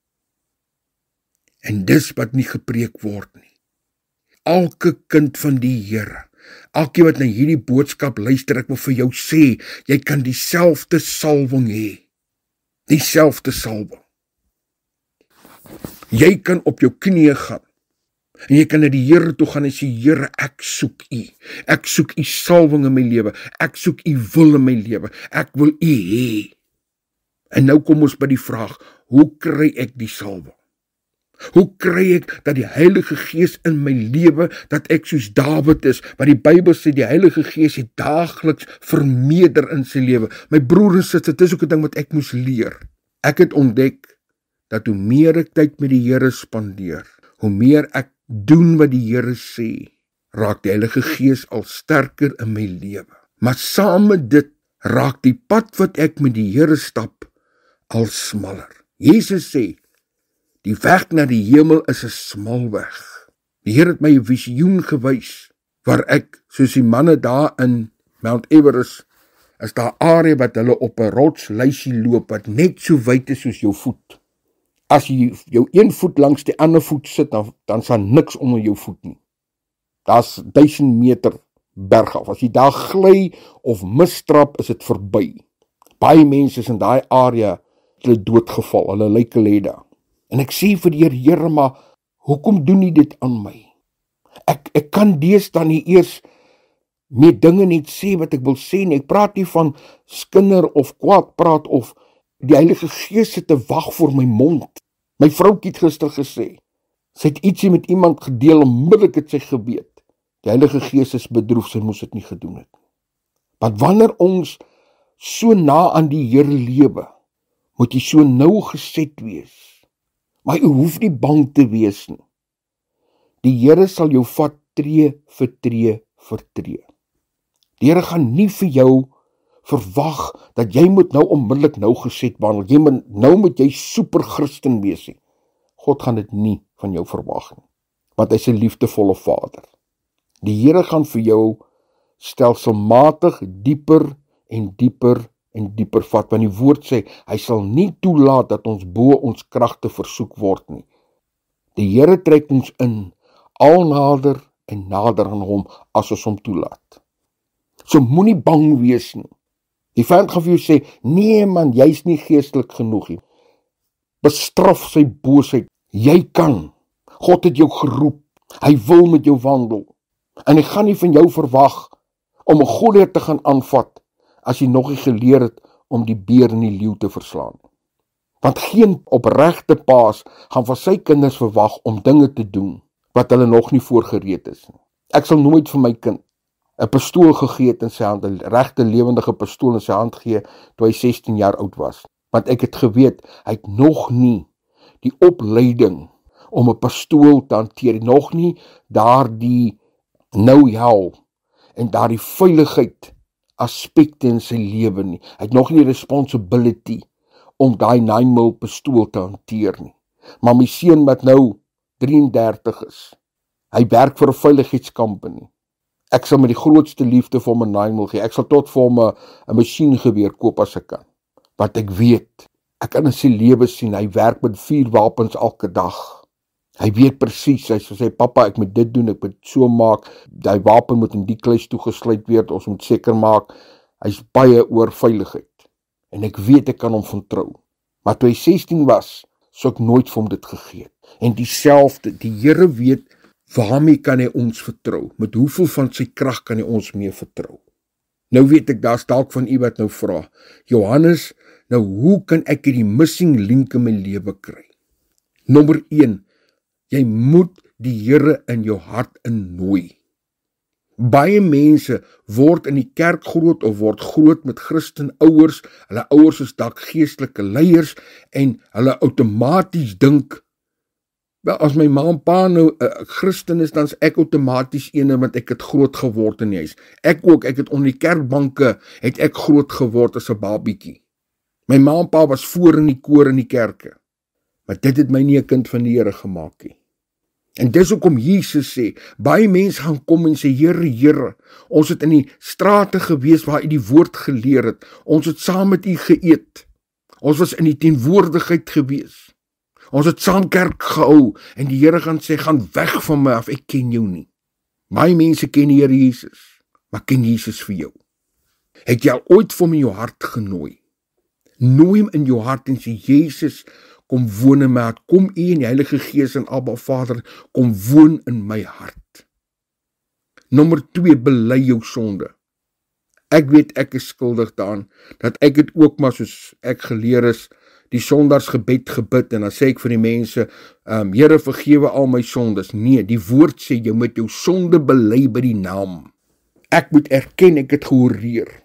En dis wat nie gepreek word nie. Elke kind van die Here, elke wat na hierdie boodskap luister, ek wil vir jou sê, jy kan dieselfde salwing hê. Dieselfde salwing. Jy kan op jou knieë gaan, en jy kan na die Here toe gaan en sê, Here, ek soek U. Ek soek U salwing in my lewe. Ek soek U wil in my lewe. Ek wil U hê. En nou kom ons by die vraag, hoe kry ek die salwing? Hoe kry ek dat die Heilige Gees in my lewe, dat ek soos Dawid is, want die Bybel sê die Heilige Gees het daagliks vermeerder in sy lewe. My broer en suster, dit is ook 'n ding wat ek moes leer. Ek het ontdek dat hoe meer ek tyd met die Here spandeer, hoe meer ek doen wat die Here sê, raak die Heilige Gees al sterker in my lewe. Maar saam met dit raak die pad wat ek met die Here stap al smaller. Jesus sê, die weg na die hemel is 'n smal weg. Die Here het my 'n visioen gewys, waar ek, soos die manne daar in Mount Everest, is daar area wat hulle op 'n rotslysie loop, wat net so wyd is soos jou voet. As jy jou een voet langs die ander voet sit, dan is daar niks onder jou voet nie. Daar's 1000 meter berg af. As jy daar gly of misstrap, is dit verby. Baie mense is in daai area, hulle doodgeval, hulle lyke lê daar. En ek sê vir die Here, maar hoekom doen jy dit aan my? Ek kan deesdae nie eers meer dinge net sê wat ek wil sê nie. Ek praat nie van skinder of kwaad praat of die Heilige Gees sit te wag voor my mond. My vroukie het gister gesê, sy het ietsie met iemand gedeel, onmiddellik het sy geweet. Die Heilige Gees is bedroef, sy moes dit nie gedoen het. Want wanneer ons so na aan die Here lewe, moet jy so nou geset wees. Maar jy hoef nie bang te wees nie. Die Here sal jou vat tree vir tree vir tree. Die Here gaan nie vir jou verwag dat jy moet nou onmiddellik nou geset wandel. Nou moet jy super Christen wees nie. God gaan dit nie van jou verwag nie, want hy is 'n liefdevolle Vader. Die Here gaan vir jou stelselmatig dieper en dieper en dieper vat, want die woord sê, hy sal nie toelaat dat ons bo ons kragte versoek word nie. Die Here trek ons in, al nader en nader aan hom, as ons hom toelaat. So moenie bang wees nie. Die vyand gaan vir jou sê, nee man, jy's nie geestelik genoeg nie. Bestraf sy boosheid. Jy kan. God het jou geroep. Hy wil met jou wandel. En hy gaan nie van jou verwag om 'n Goliat te gaan aanvat as jy nog nie geleer het om die beer en die leeu te verslaan. Want geen opregte paas gaan van sy kinders verwag om dinge te doen wat hulle nog nie voorgereed is nie. Ek sal nooit vir my kind 'n pistool gegee het in sy hand, 'n regte lewendige pistool in sy hand gee toe hy 16 jaar oud was. Want ek het geweet, hy het nog nie die opleiding om 'n pistool te hanteer, nog nie daardie know-how en daardie veiligheid aspekte in sy lewe nie. Hy het nog nie die responsibility om daai 9mm pistool te hanteer nie. Maar my seun wat nou 33 is, hy werk vir 'n veiligheidskompanie. Ek sal met die grootste liefde vir hom 'n 9mm gee. Ek sal tot vir hom 'n masjiengeweer koop as ek kan. Want ek weet, ek kan in sy lewe sien, hy werk met 4 wapens elke dag. Hy weet presies, hy sê, papa, ek moet dit doen, ek moet so maak, die wapen moet in die kluis toegesluit word, ons moet seker maak, hy's baie oor veiligheid. En ek weet, ek kan hom vertrou. Maar toe hy 16 was, sou ek nooit vir hom dit gegee het. En dieselfde, die Here weet, waarmee kan hy ons vertrou? Met hoeveel van sy krag kan hy ons mee vertrou? Nou weet ek, daar's dalk van u wat nou vra, Johannes, nou hoe kan ek hierdie missing link in my lewe kry? Nommer 1, jy moet die Here in jou hart innooi. Baie mense word in die kerk groot of word groot met Christen ouers, hulle ouers is dalk geestelike leiers en hulle outomaties dink, as my ma en pa nou Christen is, dan is ek outomaties ene, want ek het groot geword in die huis. Ek ook, ek het onder die kerkbanke, het ek groot geword as 'n babiekie. My ma en pa was voor in die koor in die kerke, maar dit het my nie 'n kind van die Here gemaak nie. En dis hoekom Jesus sê, baie mense gaan kom en sê, Here, Here, ons het in die strate gewees waar u die woord geleer het, ons het saam met u geëet, ons was in die teenwoordigheid gewees, ons het saam kerk gehou, en die Here gaan sê, gaan weg van my af, ek ken jou nie. Baie mense ken die Here Jesus, maar ken Jesus vir jou? Het jy al ooit vir hom in jou hart genooi? Nooi hom in jou hart en sê, Jesus, kom woon in my hart, kom u en die Heilige Gees en Abba Vader, kom woon in my hart. Nommer 2, bely jou sonde. Ek weet ek is skuldig daaraan, dat ek het ook maar soos ek geleer is, die sondagsgebed gebid, en dan sê ek vir die mense, Here vergewe al my sondes. Nee, die woord sê, jy moet jou sonde bely by die naam. Ek moet erken, ek het gehoreer.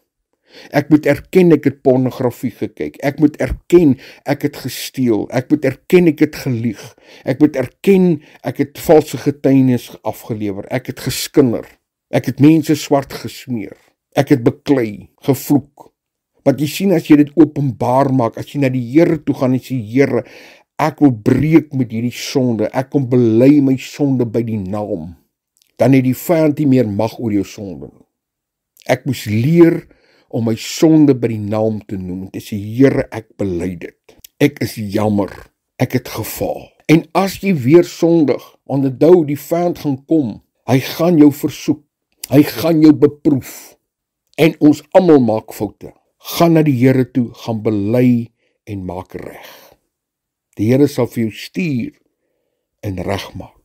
Ek moet erken ek het pornografie gekyk. Ek moet erken ek het gesteel. Ek moet erken ek het gelieg. Ek moet erken ek het valse getuienis afgelewer. Ek het geskinder. Ek het mense swart gesmeer. Ek het beklei, gevloek. Want jy sien as jy dit openbaar maak, as jy na die Here toe gaan en sê Here, ek wil breek met hierdie sonde. Ek kom bely my sonde by die naam. Dan het die vyand nie meer mag oor jou sonde nie. Ek moes leer om my sonde by die naam te noem. En te sê, Here, ek bely dit. Ek is jammer. Ek het gefaal. En as jy weer sondig, onthou die vyand gaan kom. Hy gaan jou versoek. Hy gaan jou beproef. En ons almal maak foute. Gaan na die Here toe, gaan bely en maak reg. Die Here sal vir jou stuur en regmaak.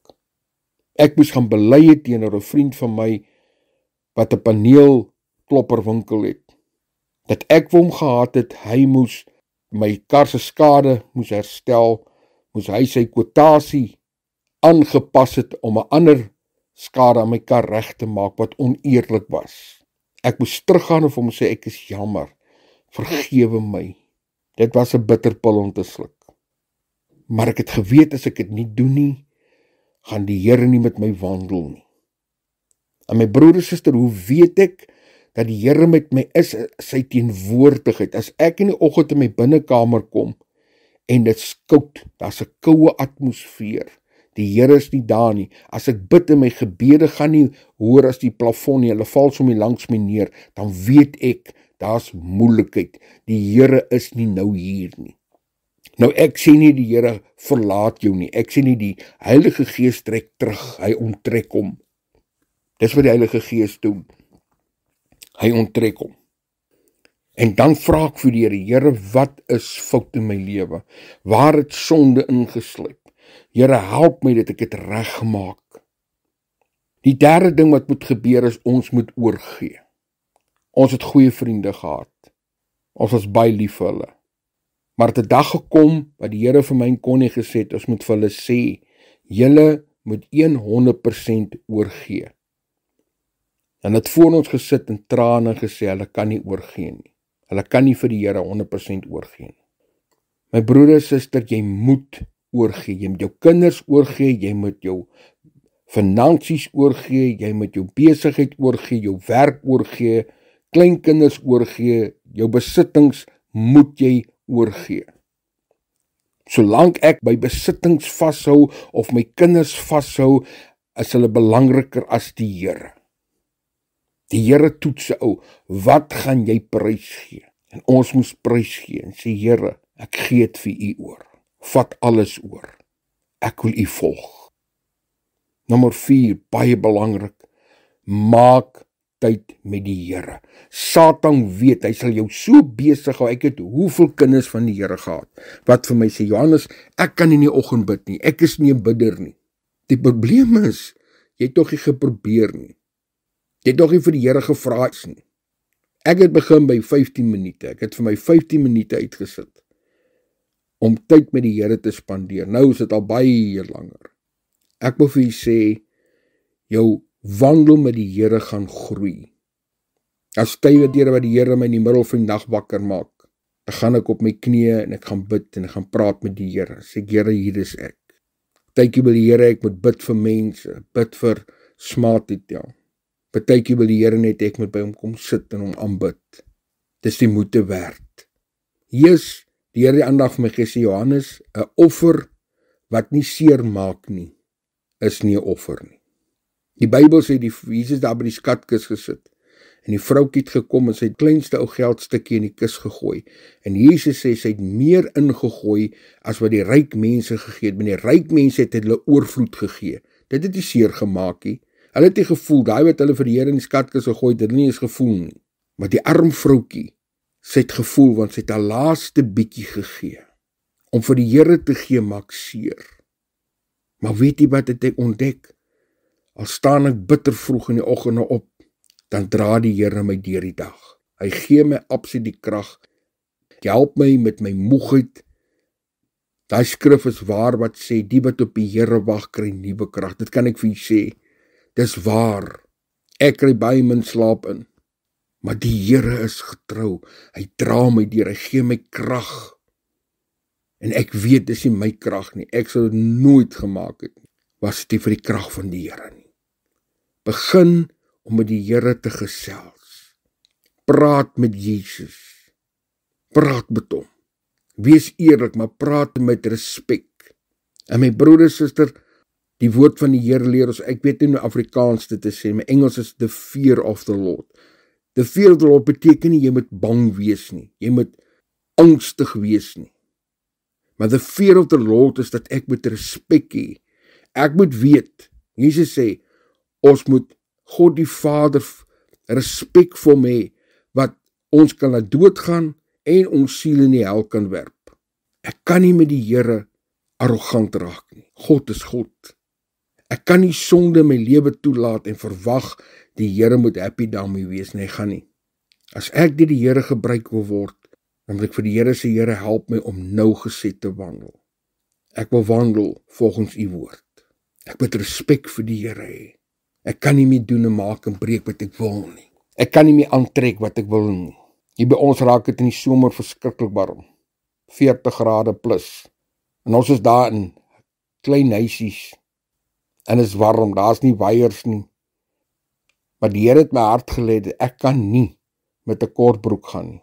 Ek moes gaan bely teenoor 'n vriend van my wat 'n paneelklopperwinkel het. Dat ek vir hom gehad het, hy moes my kar se skade moes herstel, moes hy sy kwotasie aangepas het om 'n ander skade aan my kar reg te maak wat oneerlik was. Ek moes teruggaan en vir hom sê ek is jammer, vergewe my. Dit was 'n bitterpil om te sluk. Maar ek het geweet as ek dit nie doen nie, gaan die Here nie met my wandel nie. En my broer en suster, hoe weet ek dat die Here met my is, sy teenwoordigheid? As ek in die oggend in my binnekamer kom en dit is koud, daar's 'n koue atmosfeer. Die Here is nie daar nie. As ek bid en my gebede gaan nie hoor as die plafon nie, hulle val sommer langs my neer, dan weet ek, daar's moeilikheid. Die Here is nie nou hier nie. Nou ek sê nie die Here verlaat jou nie. Ek sê nie die Heilige Gees trek terug, hy onttrek hom. Dis wat die Heilige Gees doen. Hy onttrek hom. En dan vra ek vir die Here, Here, wat is fout in my lewe? Waar het sonde ingesluip? Here, help my dat ek dit regmaak. Die derde ding wat moet gebeur is, ons moet oorgee. Ons het goeie vriende gehad. Ons was baie lief vir hulle. Maar het 'n dag gekom, wat die Here vir my en Connie gesê het, ons moet vir hulle sê, julle moet 100% oorgee. En het voor ons gesit in trane gesê, hulle kan nie oorgee nie. Hulle kan nie vir die Here 100% oorgee nie. My broer en suster, jy moet oorgee. Jy moet jou kinders oorgee, jy moet jou finansies oorgee, jy moet jou besigheid oorgee, jou werk oorgee, kleinkinders oorgee, jou besittings moet jy oorgee. Solank ek by besittings vashou of my kinders vashou, is hulle belangriker as die Here. Die Here toets ou, wat gaan jy prys gee? En ons moes prys gee en sê, Here, ek gee dit vir u oor. Vat alles oor. Ek wil u volg. Nommer 4, baie belangrik, maak tyd met die Here. Satan weet, hy sal jou so besig hou. Ek het hoeveel kinders van die Here gehad, wat vir my sê, Johannes, ek kan nie in die oggend bid nie, ek is nie 'n bidder nie. Die probleem is, jy het tog nie geprobeer nie. Jy het tog nie vir die Here gevra nie. Ek het begin by 15 minute, ek het vir my 15 minute uitgesit, om tyd met die Here te spandeer. Nou is dit al baie langer. Ek wil vir u sê, jou wandel met die Here gaan groei. As tye deur wat die Here my in die middel van die nag wakker maak, dan gaan ek op my knieë en ek gaan bid en ek gaan praat met die Here. Sê ek, Here, hier is ek. Partykeer wil die Here ek moet bid vir mense, bid vir Smartitel. Partykeer wil die Here net ek moet by hom kom sit en hom aanbid. Dis die moeite werd. Hier is die Here die aandag vir my gesê, Johannes, 'n offer wat nie seer maak nie, is nie 'n offer nie. Die Bybel sê, Jesus daar by die skatkis gesit, en die vroukie het gekom en sy kleinste ou geldstukkie in die kus gegooi, en Jesus sê, sy het meer ingegooi, as wat die ryk mense gegee het, maar die ryk mense het hulle oorvloed gegee, dit het nie seer gemaak nie, hulle het nie gevoel, daai wat hulle vir die Here in die skatkis gegooi het, het hulle nie eens gevoel nie, maar die arm vroukie, sy het gevoel, want sy het haar laaste bietjie gegee, om vir die Here te gee, maak seer, maar weet jy wat het ek ontdek? Al staan ek bitter vroeg in die oggend op, dan dra die Here my deur die dag. Hy gee my absoluut die krag. Hy help my met my moegheid. Daai skrif is waar wat sê, die wat op die Here wag, kry nuwe krag. Dit kan ek vir u sê. Dis waar. Ek kry baie min slaap in. Maar die Here is getrou. Hy dra my deur, hy gee my krag. En ek weet, dis nie my krag nie. Ek sou dit nooit gemaak het nie. Was dit nie vir die krag van die Here nie. Begin om met die Here te gesels. Praat met Jesus. Praat met hom. Wees eerlik, maar praat met respek. En my broer en suster, die woord van die Here leer ons, ek weet nie hoe Afrikaans dit te sê, my Engels is the fear of the Lord. The fear of the Lord beteken nie, jy moet bang wees nie, jy moet angstig wees nie. Maar the fear of the Lord is dat ek moet respek hê. Ek moet weet, Jesus sê, ons moet God die Vader respek vir hom hê, wat ons kan laat doodgaan en ons siel in die hel kan werp. Ek kan nie met die Here arrogant raak nie. God is God. Ek kan nie sonde in my lewe toelaat en verwag die Here moet happy daarmee wees nie, hy gaan nie. As ek deur die Here gebruik wil word, dan wil ek vir die Here sê, Here help my om nougeset te wandel. Ek wil wandel volgens u woord. Ek moet respek vir die Here hê. Ek kan nie meer doen en maak en breek wat ek wil nie. Ek kan nie meer aantrek wat ek wil nie. Hier by ons raak dit in die somer verskriklik warm. 40 grade plus. En ons is daar in klein huisies. En is warm, daar's nie weiers nie. Maar die Here het my hart gelê, ek kan nie met 'n kort broek gaan nie.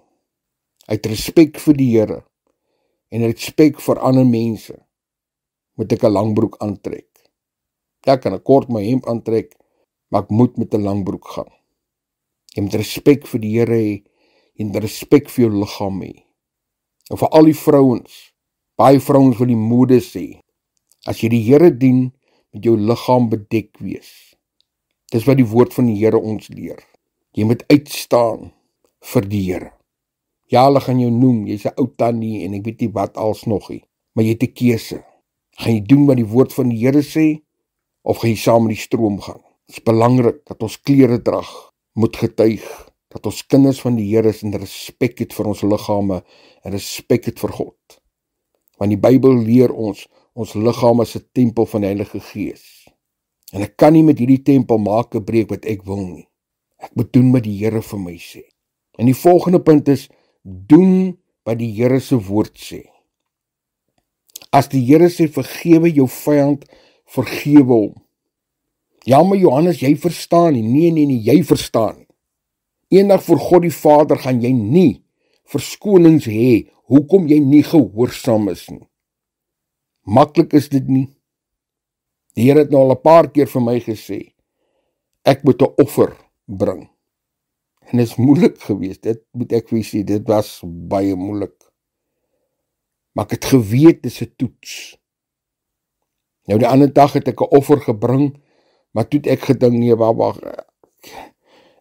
Uit respek vir die Here en respek vir ander mense moet ek 'n lang broek aantrek. Ek kan 'n kort my hemp aantrek, maar ek moet met 'n lang broek gaan. Jy moet respek vir die Here hê en respek vir jou liggaam hê. En vir al die vrouens, baie vrouens wil die mode sê, as jy die Here dien, moet jou liggaam bedek wees. Dis wat die woord van die Here ons leer. Jy moet uitstaan vir die Here. Ja, hulle gaan jou noem, jy's 'n ou tannie en ek weet nie wat als nog nie, maar jy het 'n keuse. Gaan jy doen wat die woord van die Here sê, of gaan jy saam met die stroom gaan? Dit is belangrik dat ons klere drag, moet getuig, dat ons kinders van die Here is en respek het vir ons liggame en respek het vir God. Want die Bybel leer ons liggaam is 'n tempel van die Heilige Gees. En ek kan nie met hierdie tempel maak en breek wat ek wil nie. Ek moet doen wat die Here vir my sê. En die volgende punt is, doen wat die Here se woord sê. As die Here sê, vergewe jou vyand, vergewe hom. Ja, maar Johannes, jy verstaan nie. Nee, jy verstaan nie. Eendag voor God die Vader gaan jy nie verskonings hê, hoekom jy nie gehoorsaam is nie. Maklik is dit nie. Die Here het nou al 'n paar keer vir my gesê, ek moet 'n offer bring. En dit is moeilik geweest, dit moet ek vir sê, dit was baie moeilik. Maar ek het geweet, dit is 'n toets. Nou die ander dag het ek 'n offer gebring, maar toe het ek gedink, nee, wag,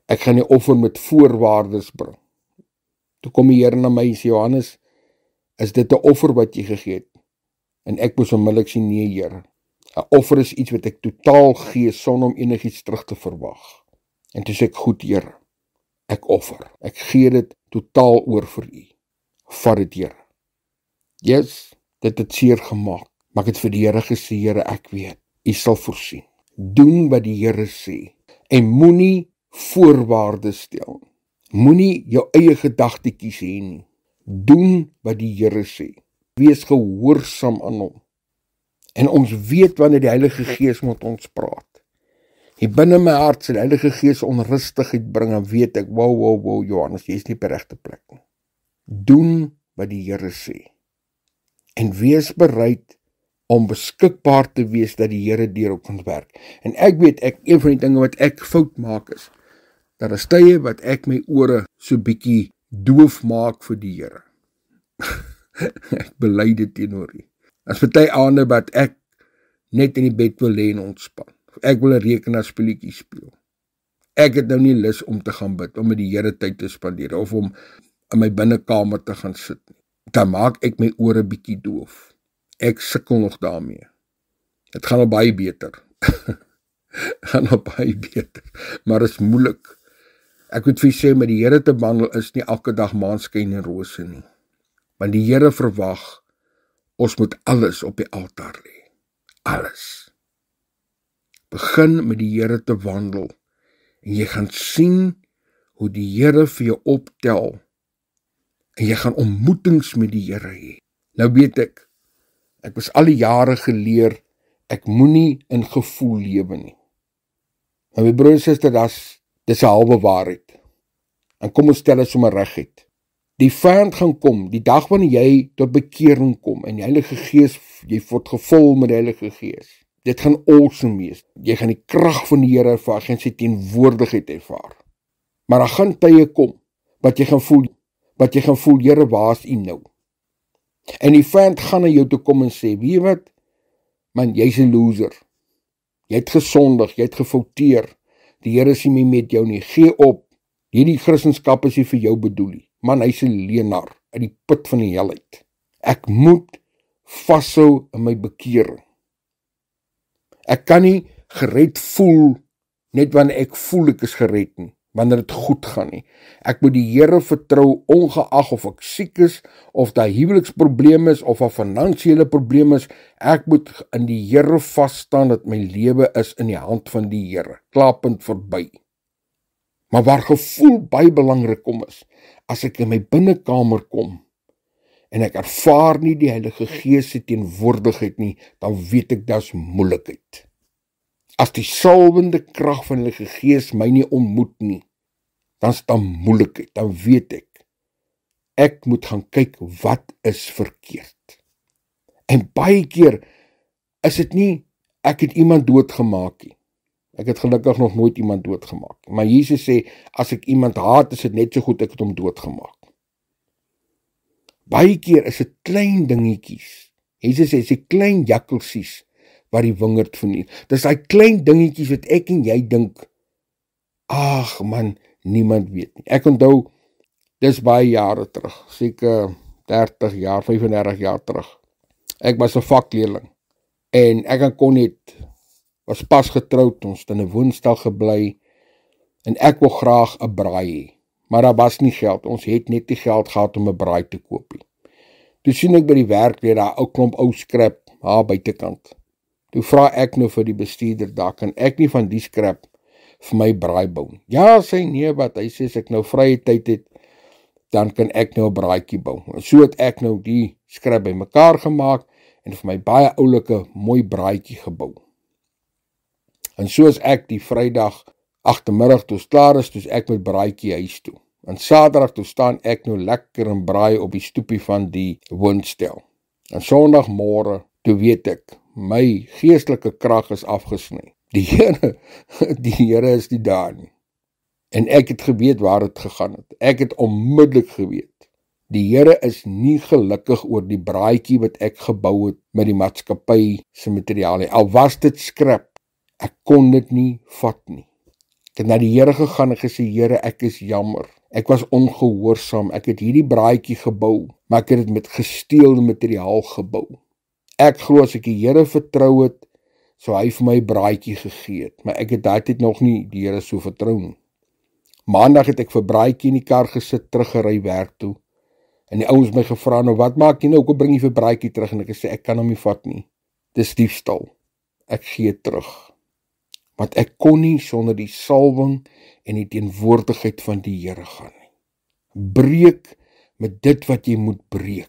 ek gaan die offer met voorwaardes bring. Toe kom die Here na my en sê, Johannes, is dit 'n offer wat jy gegee het? En ek moes onmiddellik sê, nee, Here. 'n Offer is iets wat ek totaal gee, sonder om enigiets terug te verwag. En toe sê ek, goed, Here, ek offer. Ek gee dit totaal oor vir u. Vat dit, Here. Yes, dit het seer gemaak. Maar ek het vir die Here gesê, Here, ek weet, u sal voorsien. Doen wat die Here sê. En moenie voorwaardes stel. Moenie jou eie gedagtetjies hê nie. Doen wat die Here sê. Wees gehoorsaam aan hom. En ons weet wanneer die Heilige Gees met ons praat. Hier binne my hart sal die Heilige Gees onrustigheid bring en weet ek, wow, Johannes, jy is nie op die regte plek nie. Doen wat die Here sê. En wees bereid om beskikbaar te wees dat die Here deur op ons werk. En ek weet, een van die dinge wat ek fout maak is, daar is tye wat ek my ore so bietjie doof maak vir die Here. Ek bely dit teenoor u. As party aande wat ek net in die bed wil lê en ontspan. Ek wil 'n rekenaarspeletjie speel. Ek het nou nie lus om te gaan bid, om met die Here tyd te spandeer, of om in my binnekamer te gaan sit nie. Dan maak ek my ore bietjie doof. Ek sukkel nog daarmee. Dit gaan al baie beter. Maar is moeilik. Ek moet vir sê, met die Here te wandel is nie elke dag maanskyn en rose nie. Want die Here verwag, ons moet alles op die altaar lê. Alles. Begin met die Here te wandel, en jy gaan sien hoe die Here vir jou optel en jy gaan ontmoetings met die Here hê. Nou weet ek was al die jare geleer, ek moenie in gevoel lewe nie. Maar my broer en suster, dis 'n halwe waarheid. En kom ons stel dit sommer reguit. Die vyand gaan kom, die dag wanneer jy tot bekering kom en die Heilige Gees, jy word gevul met die Heilige Gees. Dit gaan awesome wees. Jy gaan die krag van die Here ervaar, jy gaan sy teenwoordigheid ervaar. Maar daar gaan tye kom wat jy gaan voel, Here, waar is U nou? En die vyand gaan na jou toe kom en sê, weet jy wat? Man, jy's 'n loser. Jy het gesondig, jy het gefouteer. Die Here is nie met jou nie. Gee op. Hierdie Christendom is nie vir jou bedoel nie. Man, hy's 'n leienaar uit die put van die hel uit. Ek moet vashou in my bekering. Ek kan nie gered voel net wanneer ek voel ek is gered nie, wanneer dit goed gaan nie. Ek moet die Here vertrou ongeag of ek siek is, of daar huweliksprobleme is, of 'n finansiële probleem is. Ek moet in die Here vas staan dat my lewe is in die hand van die Here. Klaarpunt verby. Maar waar gevoel baie belangrik kom is, as ek in my binnekamer kom, en ek ervaar nie die Heilige Gees se teenwoordigheid nie, dan weet ek daar's moeilikheid. As die salwende krag van die Heilige Gees my nie ontmoet nie, dan is daar moeilikheid, dan weet ek moet gaan kyk wat is verkeerd. En baie keer is dit nie, ek het iemand doodgemaak nie. Ek het gelukkig nog nooit iemand doodgemaak. Maar Jesus sê, as ek iemand haat, is dit net so goed ek het hom doodgemaak. Baie keer is dit klein dingetjies. Jesus sê, dis klein jakkelsies wat die wingerd verniel. Dis daai klein dingetjies wat ek en jy dink, ag man, niemand weet nie. Ek onthou, dis baie jare terug, seker 30 jaar, 35 jaar terug. Ek was 'n vakleerling en ek en Connie was pas getroud, ons het in 'n woonstel gebly en ek wil graag 'n braai hê, maar daar was nie geld, ons het net nie geld gehad om 'n braai te koop nie. Toe sien ek by die werk weer daar 'n klomp ou skrap daar buitekant. Toe vra ek nou vir die bestuurder, daar kan ek nie van die skrap vir my braai bou. Ja, sê nee wat, hy sê as ek nou vrye tyd het, dan kan ek nou 'n braaitjie bou. En so het ek nou die skrap bymekaar gemaak en vir my baie oulike mooi braaitjie gebou. En soos ek die Vrydag agtermiddag toe klaar is, toe ek met braaitjie huis toe. En Saterdag toe staan ek nou lekker en braai op die stoepie van die woonstel. En Sondagmôre toe weet ek, my geestelike krag is afgesny. Die Here is nie daar nie. En ek het geweet waar dit gegaan het. Ek het onmiddellik geweet. Die Here is nie gelukkig oor die braaitjie wat ek gebou het met die maatskappy se materiaal. Al was dit skrap, ek kon dit nie vat nie. Ek het na die Here gegaan en gesê, Here, ek is jammer. Ek was ongehoorsaam. Ek het hierdie braaitjie gebou, maar ek het dit met gesteelde materiaal gebou. Ek glo as ek die Here vertrou het, sou hy vir my braaitjie gegee het, maar ek het daai tyd nog nie die Here so vertrou nie. Maandag het ek vir braaitjie in die kar gesit, teruggery werk toe, en die ouens my gevra, nou wat maak jy nou, kom bring jy vir braaitjie terug, en ek sê, ek kan hom nie vat nie, dis diefstal, ek gee terug, want ek kon nie sonder die salwing en die teenwoordigheid van die Here gaan nie. Breek met dit wat jy moet breek.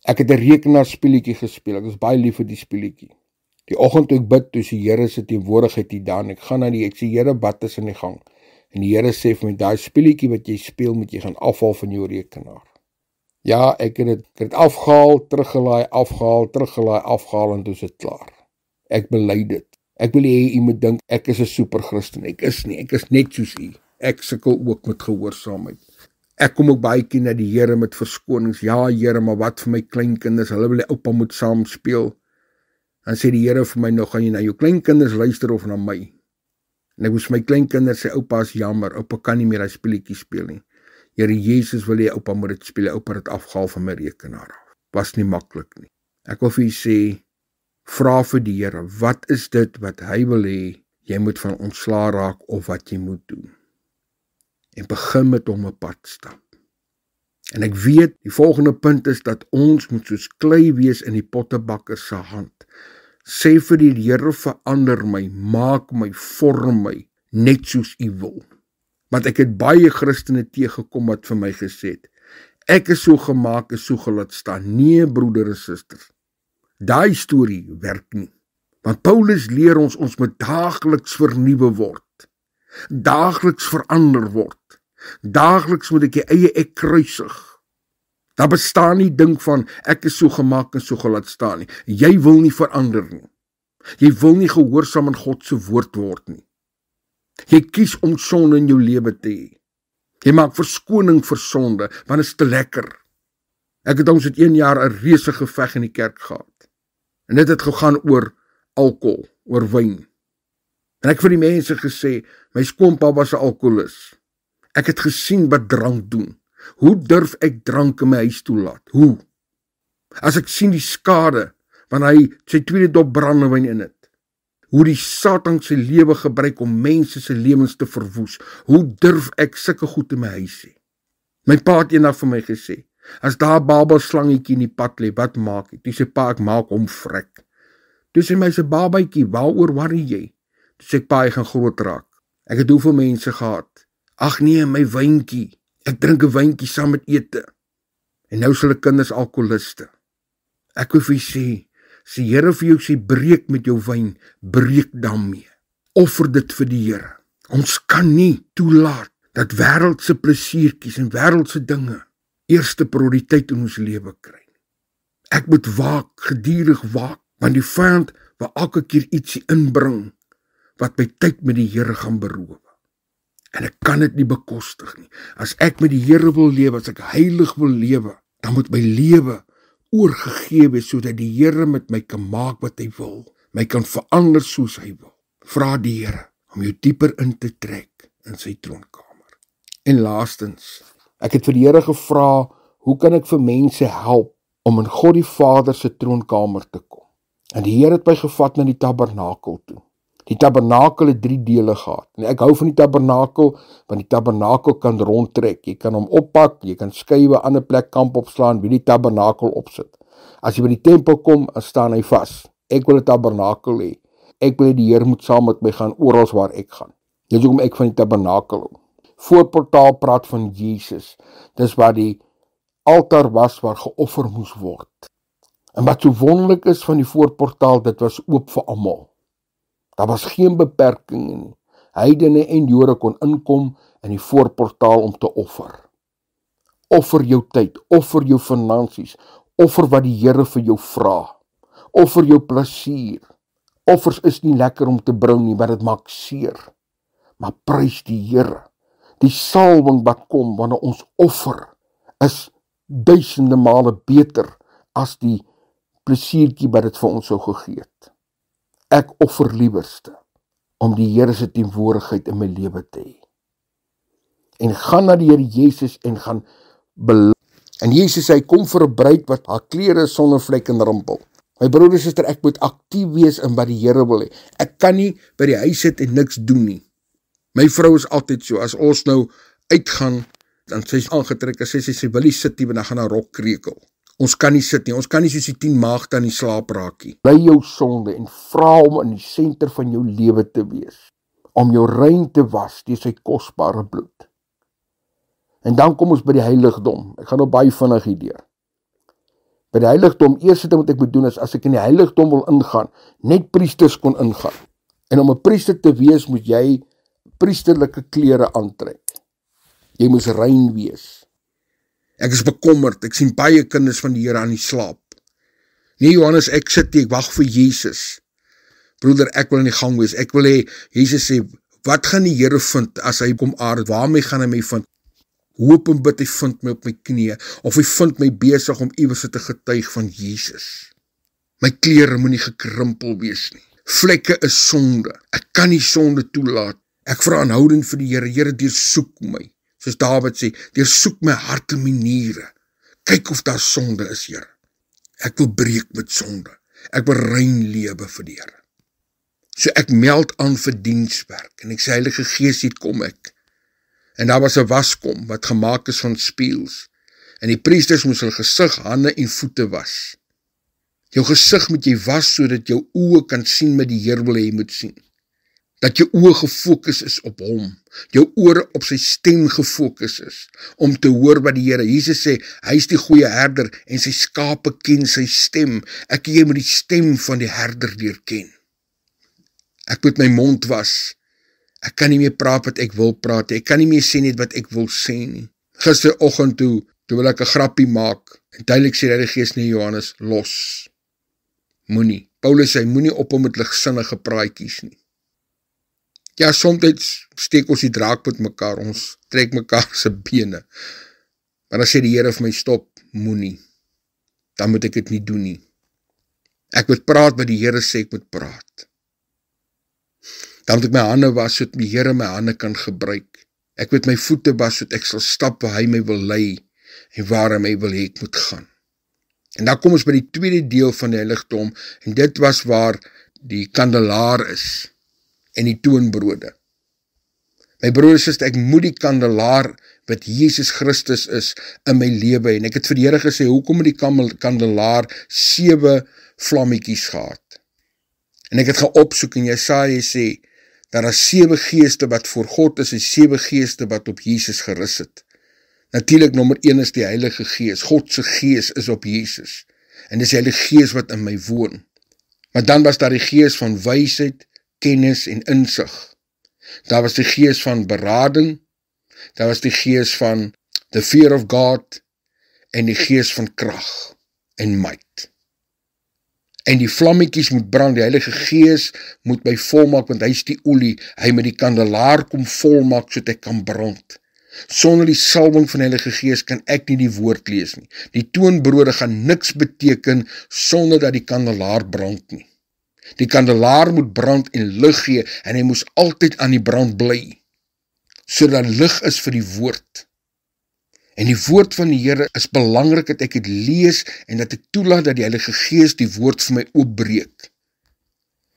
Ek het 'n rekenaarspeletjie gespeel, ek is baie lief vir die speletjie. Die oggend toe ek bid, toe is die Here se teenwoordigheid hier daar, en ek gaan na ek sê, Here, wat is in die gang? En die Here sê vir my, daai speletjie wat jy speel, moet jy gaan afhaal van jou rekenaar. Ja, ek het dit afgehaal, teruggelaai, afgehaal, en toe is dit klaar. Ek bely dit. Ek wil hê u moet dink, ek is 'n super Christen. Ek is nie, ek is net soos u. Ek sukkel ook met gehoorsaamheid. Ek kom ook baie keer na die Here met verskonings. Ja, Here, maar wat vir my kleinkinders? Hulle wil die oupa moet saam speel. Dan sê die Here vir my, nou gaan jy na jou kleinkinders luister of na my. En ek moes my kleinkinders sê, oupa is jammer, oupa kan nie meer hy speletjie speel nie. Here Jesus wil hê oupa moet dit speel, oupa het afgehaal van my rekenaar af. Was nie maklik nie. Ek wil vir u sê, vra vir die Here, wat is dit wat hy wil hê, jy moet van ontslae raak of wat jy moet doen? En begin met hom 'n pad stap. En ek weet, die volgende punt is dat ons moet soos klei wees in die pottebakker se hand. Sê vir die Here, verander my, maak my, vorm my, net soos u wil. Want ek het baie Christene teëgekom wat vir my gesê het, ek is so gemaak, is so gelaat staan. Nee, broeder en susters, daai storie werk nie. Want Paulus leer ons moet daagliks vernuwe word, daagliks verander word, daagliks moet ek die eie ek kruisig. Daar bestaan nie ding van, ek is so gemaak en so gelaat staan nie. Jy wil nie verander nie. Jy wil nie gehoorsaam aan God se woord word nie. Jy kies om sonde in jou lewe te hê. Jy maak verskoning vir sonde, want dit is te lekker. Ek het ons 1 jaar 'n reuse geveg in die kerk gehad. En dit het gegaan oor alkohol, oor wyn. En ek het vir die mense gesê, my skoonpa was 'n alkoholist. Ek het gesien wat drank doen. Hoe durf ek drank in my huis toelaat? Hoe? As ek sien die skade, want hy sy tweede dop brandewyn in het. Hoe die Satan sy lewe gebruik om mense se lewens te verwoes. Hoe durf ek sulke goed in my huis hê? My pa het eendag vir my gesê, as daar 'n babelslangetjie in die pad lê, wat maak ek? Toe sê pa, ek maak hom vrek. Toe sê my, se babatjie, waaroor worry jy? Toe sê ek, pa, hy gaan groot raak. Ek het hoeveel mense gehad. Ag nee, my wyntjie. Ek drink 'n wyntjie saam met ete. En nou is hulle kinders alkoholiste. Ek wil vir jy sê Here vir jou sê, breek met jou wyn, breek daarmee. Offer dit vir die Here. Ons kan nie toelaat dat wêreldse plesiertjies en wêreldse dinge eerste prioriteit in ons lewe kry. Ek moet waak, gedurig waak, want die vyand wil elke keer ietsie inbring wat my tyd met die Here gaan beroof. En ek kan dit nie bekostig nie. As ek met die Here wil lewe, as ek heilig wil lewe, dan moet my lewe oorgegee wees, sodat die Here met my kan maak wat hy wil, my kan verander soos hy wil. Vra die Here om jou dieper in te trek in sy troonkamer. En laastens, ek het vir die Here gevra, hoe kan ek vir mense help om in God die Vader se troonkamer te kom? En die Here het my gevat na die tabernakel toe. Die tabernakel het 3 dele gehad. En ek hou van die tabernakel, want die tabernakel kan rondtrek. Jy kan hom oppak, jy kan skuwe aan 'n plek kamp opslaan, wie die tabernakel opsit. As jy by die tempel kom, dan staan hy vas. Ek wil 'n tabernakel hê. Ek wil die Here moet saam met my gaan oral waar ek gaan. Dis hoekom ek van die tabernakel hou. Voorportaal praat van Jesus. Dis waar die altaar was waar geoffer moes word. En wat so wonderlik is van die voorportaal, dit was oop vir almal. Daar was geen beperkings nie. Heidene en Jode kon inkom in die voorportaal om te offer. Offer jou tyd, offer jou finansies, offer wat die Here vir jou vra. Offer jou plesier. Offers is nie lekker om te bring nie, want dit maak seer. Maar prys die Here. Die salwing wat kom wanneer ons offer, is duisende male beter as die plesiertjie wat dit vir ons sou gegee het. Ek offer liewerste om die Here se teenwoordigheid in my lewe te hê. En gaan na die Here Jesus en gaan en Jesus sê, hy kom vir 'n bruid wat haar klere is sonder vlek en rimpel. My broer en suster, ek moet aktief wees in wat die Here wil hê. Ek kan nie by die huis sit en niks doen nie. My vrou is altyd so, as ons nou uitgaan, dan sy is aangetrek, as sy wil nie sit nie, want dan gaan haar rok krekel. Ons kan nie sit nie, ons kan nie soos die 10 maagde aan die slaap raak nie. Bly jou sonde en vra hom in die senter van jou lewe te wees, om jou rein te was deur sy kosbare bloed. En dan kom ons by die heiligdom. Ek gaan nou baie vinnig hierdeur. By die heiligdom, eerste ding wat ek moet doen is, as ek in die heiligdom wil ingaan, net priesters kon ingaan. En om 'n priester te wees, moet jy priesterlike klere aantrek. Jy moes rein wees. Ek is bekommerd, ek sien baie kinders van die Here aan die slaap. Nee Johannes, ek sit nie, ek wag vir Jesus. Broeder, ek wil in die gang wees, ek wil hê, Jesus sê, wat gaan die Here vind as hy kom aarde, waarmee gaan hy my vind? Hoop en bid, hy vind my op my knieë, of hy vind my besig om iewers te getuig van Jesus. My klere moet nie gekrimpel wees nie. Vlekke is sonde, ek kan nie sonde toelaat. Ek vra aanhoudend vir die Here, Here, deursoek my. Soos Dawid sê, deursoek my hart en my niere. Kyk of daar sonde is, Here. Ek wil breek met sonde. Ek wil rein lewe vir die Here. So ek meld aan vir dienswerk, en ek sê, Heilige Gees, hier kom ek. En daar was 'n waskom, wat gemaak is van spieëls. En die priesters moes hulle gesig, hande en voete was. Jou gesig moet jy was, sodat jou oë kan sien met die Here wil hy moet sien. dat jou oë gefokus is op hom, jou ore op sy stem gefokus is, om te hoor wat die Here, Jesus sê, hy is die goeie herder, en sy skape ken sy stem, ek en jy moet die stem van die herder leer ken. Ek moet my mond was, ek kan nie meer praat wat ek wil praat, ek kan nie meer sê net wat ek wil sê nie. Gisteroggend toe wil ek 'n grappie maak, en duidelik sê die Gees nie Johannes, los, moenie. Paulus sê, moenie ophou met ligsinnige praatjies nie. Ja, soms steek ons die draak met mekaar, ons trek mekaar se bene, maar dan sê die Here vir my, stop, moenie, dan moet ek dit nie doen nie. Ek moet praat wat die Here sê ek moet praat. Dan moet ek my hande was, sodat die Here my hande kan gebruik. Ek moet my voete was, sodat ek sal stap waar hy my wil lei, en waar hy my wil hê ek moet gaan. En dan kom ons by die tweede deel van die heiligdom, en dit was waar die kandelaar is, en die toonbrode. My broers en susters, ek moet die kandelaar, wat Jesus Christus is, in my lewe, en ek het vir die Here gesê, hoekom het die kandelaar 7 vlammetjies gehad? En ek het gaan opsoek, en Jesaja sê, daar is 7 geeste wat voor God is, en 7 geeste wat op Jesus gerus het. Natuurlik, nommer 1 is die Heilige Gees, Godse Gees is op Jesus, en dis die Heilige Gees wat in my woon. Maar dan was daar die Gees van wysheid, kennis en insig. Daar was die Gees van berading, daar was die Gees van the fear of God, en die Gees van krag en might. En die vlammetjies moet brand, die Heilige Gees moet my volmaak, want hy is die olie, hy met die kandelaar kom volmaak, sodat ek kan brand. Sonder die salwing van die Heilige Gees kan ek nie die woord lees nie. Die toonbrode gaan niks beteken, sonder dat die kandelaar brand nie. Die kandelaar moet brand en lig gee, en hy moes altyd aan die brand bly, sodat lig is vir die woord. En die woord van die Here is belangrik dat ek het lees, en dat ek toelaat dat die Heilige Gees die woord vir my oopbreek.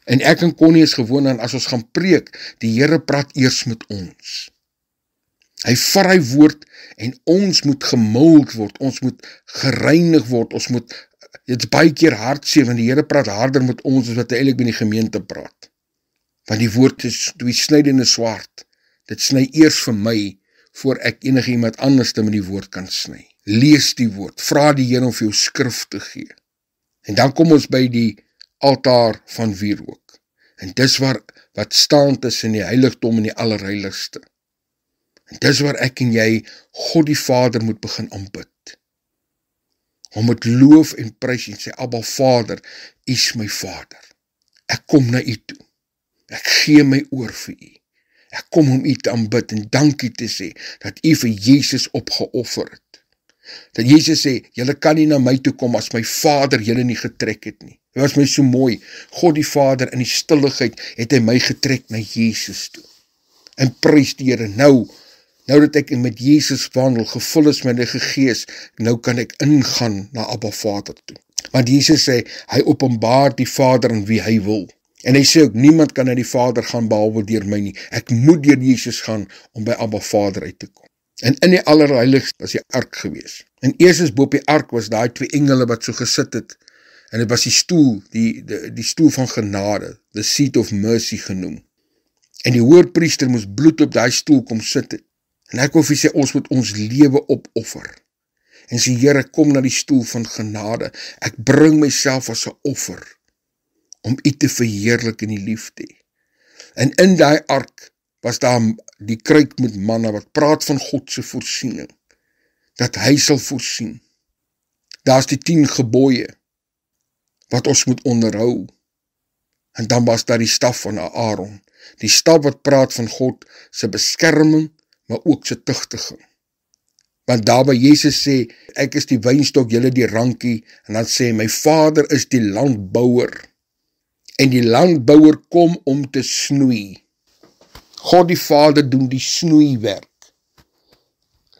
En ek en Connie is gewoon aan, as ons gaan preek, die Here praat eers met ons. Hy vat hy woord, en ons moet gemould word, ons moet gereinig word, ons moet, dit is baie keer hartseer, want die Here praat harder met ons, as wat hy eintlik met die gemeente praat. Want die woord is die snydende swaard, dit sny eers vir my, voor ek enige iemand anders met die woord kan sny. Lees die woord, vra die Here om vir jou skrif te gee. En dan kom ons by die altaar van wierook. En dis wat staan tussen die heiligdom en die allerheiligste. En dis waar ek en jy God die Vader moet begin aanbid. Om met loof en prys en sê, Abba Vader, U is my Vader. Ek kom na U toe. Ek gee my oor vir U. Ek kom om U te aanbid en dankie te sê, dat U vir Jesus opgeoffer het. Dat Jesus sê, julle kan nie na my toe kom, as my Vader julle nie getrek het nie. Dit was my so mooi, God die Vader in die stilligheid, het hy my getrek na Jesus toe. En prys die Here, nou dat ek met Jesus wandel, gevul is met die Gees, nou kan ek ingaan na Abba Vader toe. Want Jesus sê, hy openbaar die Vader aan wie hy wil. En hy sê ook, niemand kan na die Vader gaan behalwe deur my nie. Ek moet deur Jesus gaan om by Abba Vader uit te kom. En in die allerheiligste was die ark gewees. En eerstens bo op die ark was daai 2 engele wat so gesit het. En dit was die stoel, die stoel van genade, the seat of mercy genoem. En die hoërpriester moes bloed op daai stoel kom sit het. En ek wil vir sê, ons moet ons lewe opoffer. En sê, Here, kom na die stoel van genade. Ek bring myself as 'n offer, om U te verheerlik in die liefde. En in daai ark was daar die kruik met manna, wat praat van God se voorsiening, dat hy sal voorsien. Daar is die 10 gebooie, wat ons moet onderhou. En dan was daar die staf van Aaron, die staf wat praat van God se beskerming, maar ook sy tugtiging. Want daar waar Jesus sê, ek is die wynstok, julle die rankie, en dan sê, my Vader is die landbouer, en die landbouer kom om te snoei. God die Vader doen die snoeiwerk.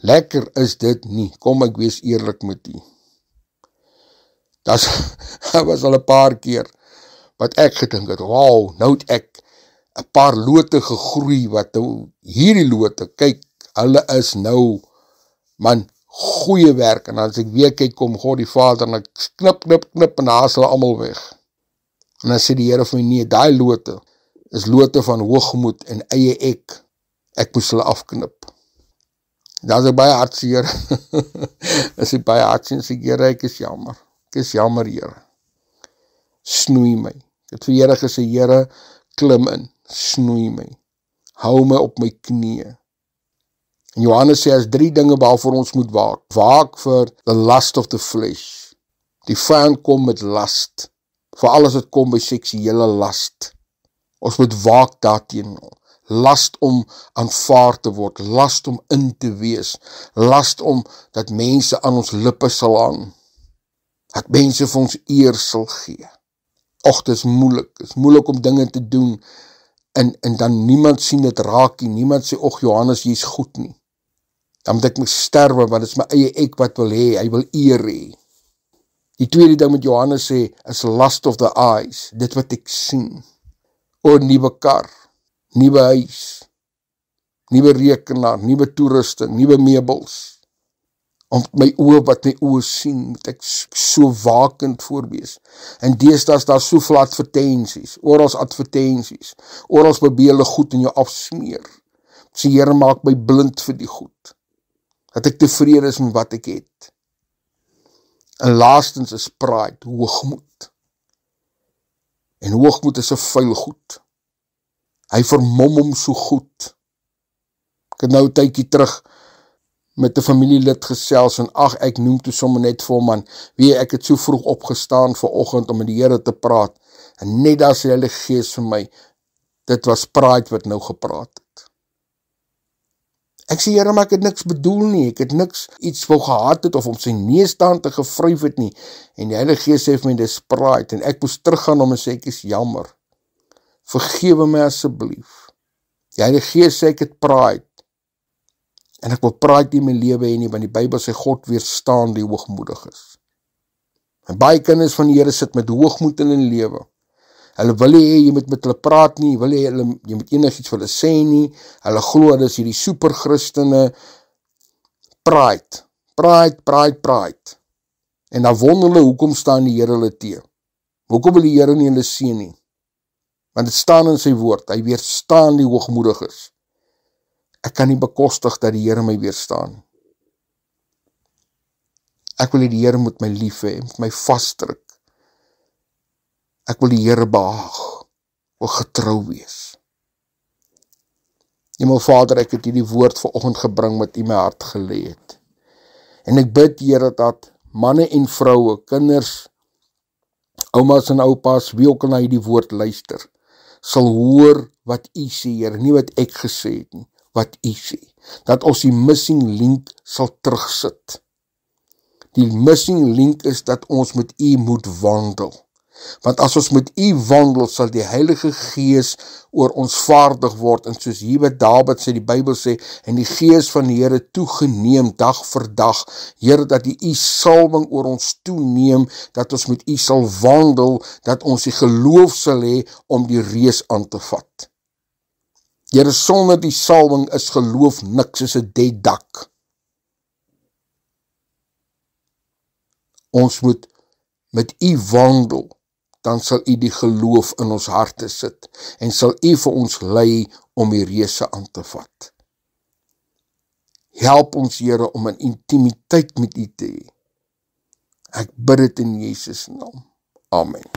Lekker is dit nie, kom ek wees eerlik met U. Dat was al 'n paar keer, wat ek gedink het, wow, nou het ek 'n paar lote gegroei, wat nou, hierdie lote, kyk, hulle is nou, man, goeie werk, en as ek weer kyk, kom God die Vader, en ek knip, en haas hulle allemaal weg. En dan sê die Here vir my, nee, daai lote, is lote van hoogmoed en eie ek moes hulle afknip. Daar is ek baie hartseer, is ek baie hartseer, sê Here, ek is jammer, Here, snoei my, ek het vir Here gesê, Here, klim in, snoei my, hou my op my knieë. En Johannes sê, as 3 dinge waarvoor ons moet waak vir the lust of the flesh, die vyand kom met last, veral as het kom by seksuele last, ons moet waak daarteen, last om aanvaar te word, last om in te wees, last om dat mense aan ons lippe sal hang, dat mense vir ons eer sal gee. Och, dit is moeilik om dinge te doen, en dan niemand sien dit raak nie, niemand sê, och Johannes, jy is goed nie. Dan moet ek my sterwe, want dit is my eie ek wat wil hê, hy wil eer hê. Die tweede ding met Johannes sê, is lust of the eyes, dit wat ek sien. O, nuwe kar, nuwe huis, nuwe rekenaar, nuwe toerusting, nuwe meubels. Om my oë wat my oë sien, moet ek so wakend voorwees. En deesdae is daar soveel advertensies, orals advertensies, orals probeer hulle goed in jou afsmeer. Sê Here, maak my blind vir die goed, dat ek tevrede is met wat ek het. En laastens is pride, hoogmoed. En hoogmoed is 'n vuil goed. Hy vermom hom so goed. Ek het nou 'n tydjie terug met 'n familielid gesels en ek noem toe sommer net vir hom, man, ek het so vroeg opgestaan vanoggend om met die Here te praat, en net daar sê Heilige Gees vir my, dit was pride wat nou gepraat het. Ek sê, Here, maar ek het niks bedoel nie, ek het niks iets wou gehad het, of om sy neus staan te gevryf het nie, en die Heilige Gees sê vir my, dis pride, en ek moes teruggaan om en sê, ek is jammer, vergewe my asseblief. Die Heilige Gees sê, ek het pride, en ek wil pride in my lewe hê nie, want die Bybel sê, God weerstaan die hoogmoedig is. En baie kinders van die Here sit met hoogmoed in hulle lewe. Hulle wil hê, jy moet met hulle praat nie, wil hê, jy moet enigiets vir hulle sê nie, hulle glo, dit is hierdie super Christene, pride. En dan wonder hulle, hoekom staan die Here hulle tee? Hoekom wil die Here nie hulle seën nie? Want dit staan in sy woord, hy weerstaan die hoogmoediges. Ek kan nie bekostig dat die Here my weerstaan. Ek wil die Here moet my lief hê, moet my vasdruk. Ek wil die Here behaag, wil getrou wees. Hemel Vader, ek het hierdie woord vanoggend gebring wat U my hart gelê het. En ek bid, Here, dat manne en vroue, kinders, oumas en oupas, wie ook al na hierdie woord luister, sal hoor wat U sê, Here, nie wat ek gesê het nie, wat U sê, dat ons die missing link sal terugsit. Die missing link is dat ons met U moet wandel. Want as ons met U wandel, sal die Heilige Gees oor ons vaardig word, en soos hier wat Dawid sê, die Bybel sê, en die Gees van die Here toegeneem dag vir dag, Here, dat die U salwing oor ons toeneem, dat ons met U sal wandel, dat ons die geloof sal hê om die reus aan te vat. Here, sonder die salwing is geloof niks, is 'n dead duck. Ons moet met U wandel, dan sal U die geloof in ons harte sit, en sal U vir ons lei om die reuse aan te vat. Help ons, Here, om 'n intimiteit met U te hê. Ek bid dit in Jesus naam. Amen.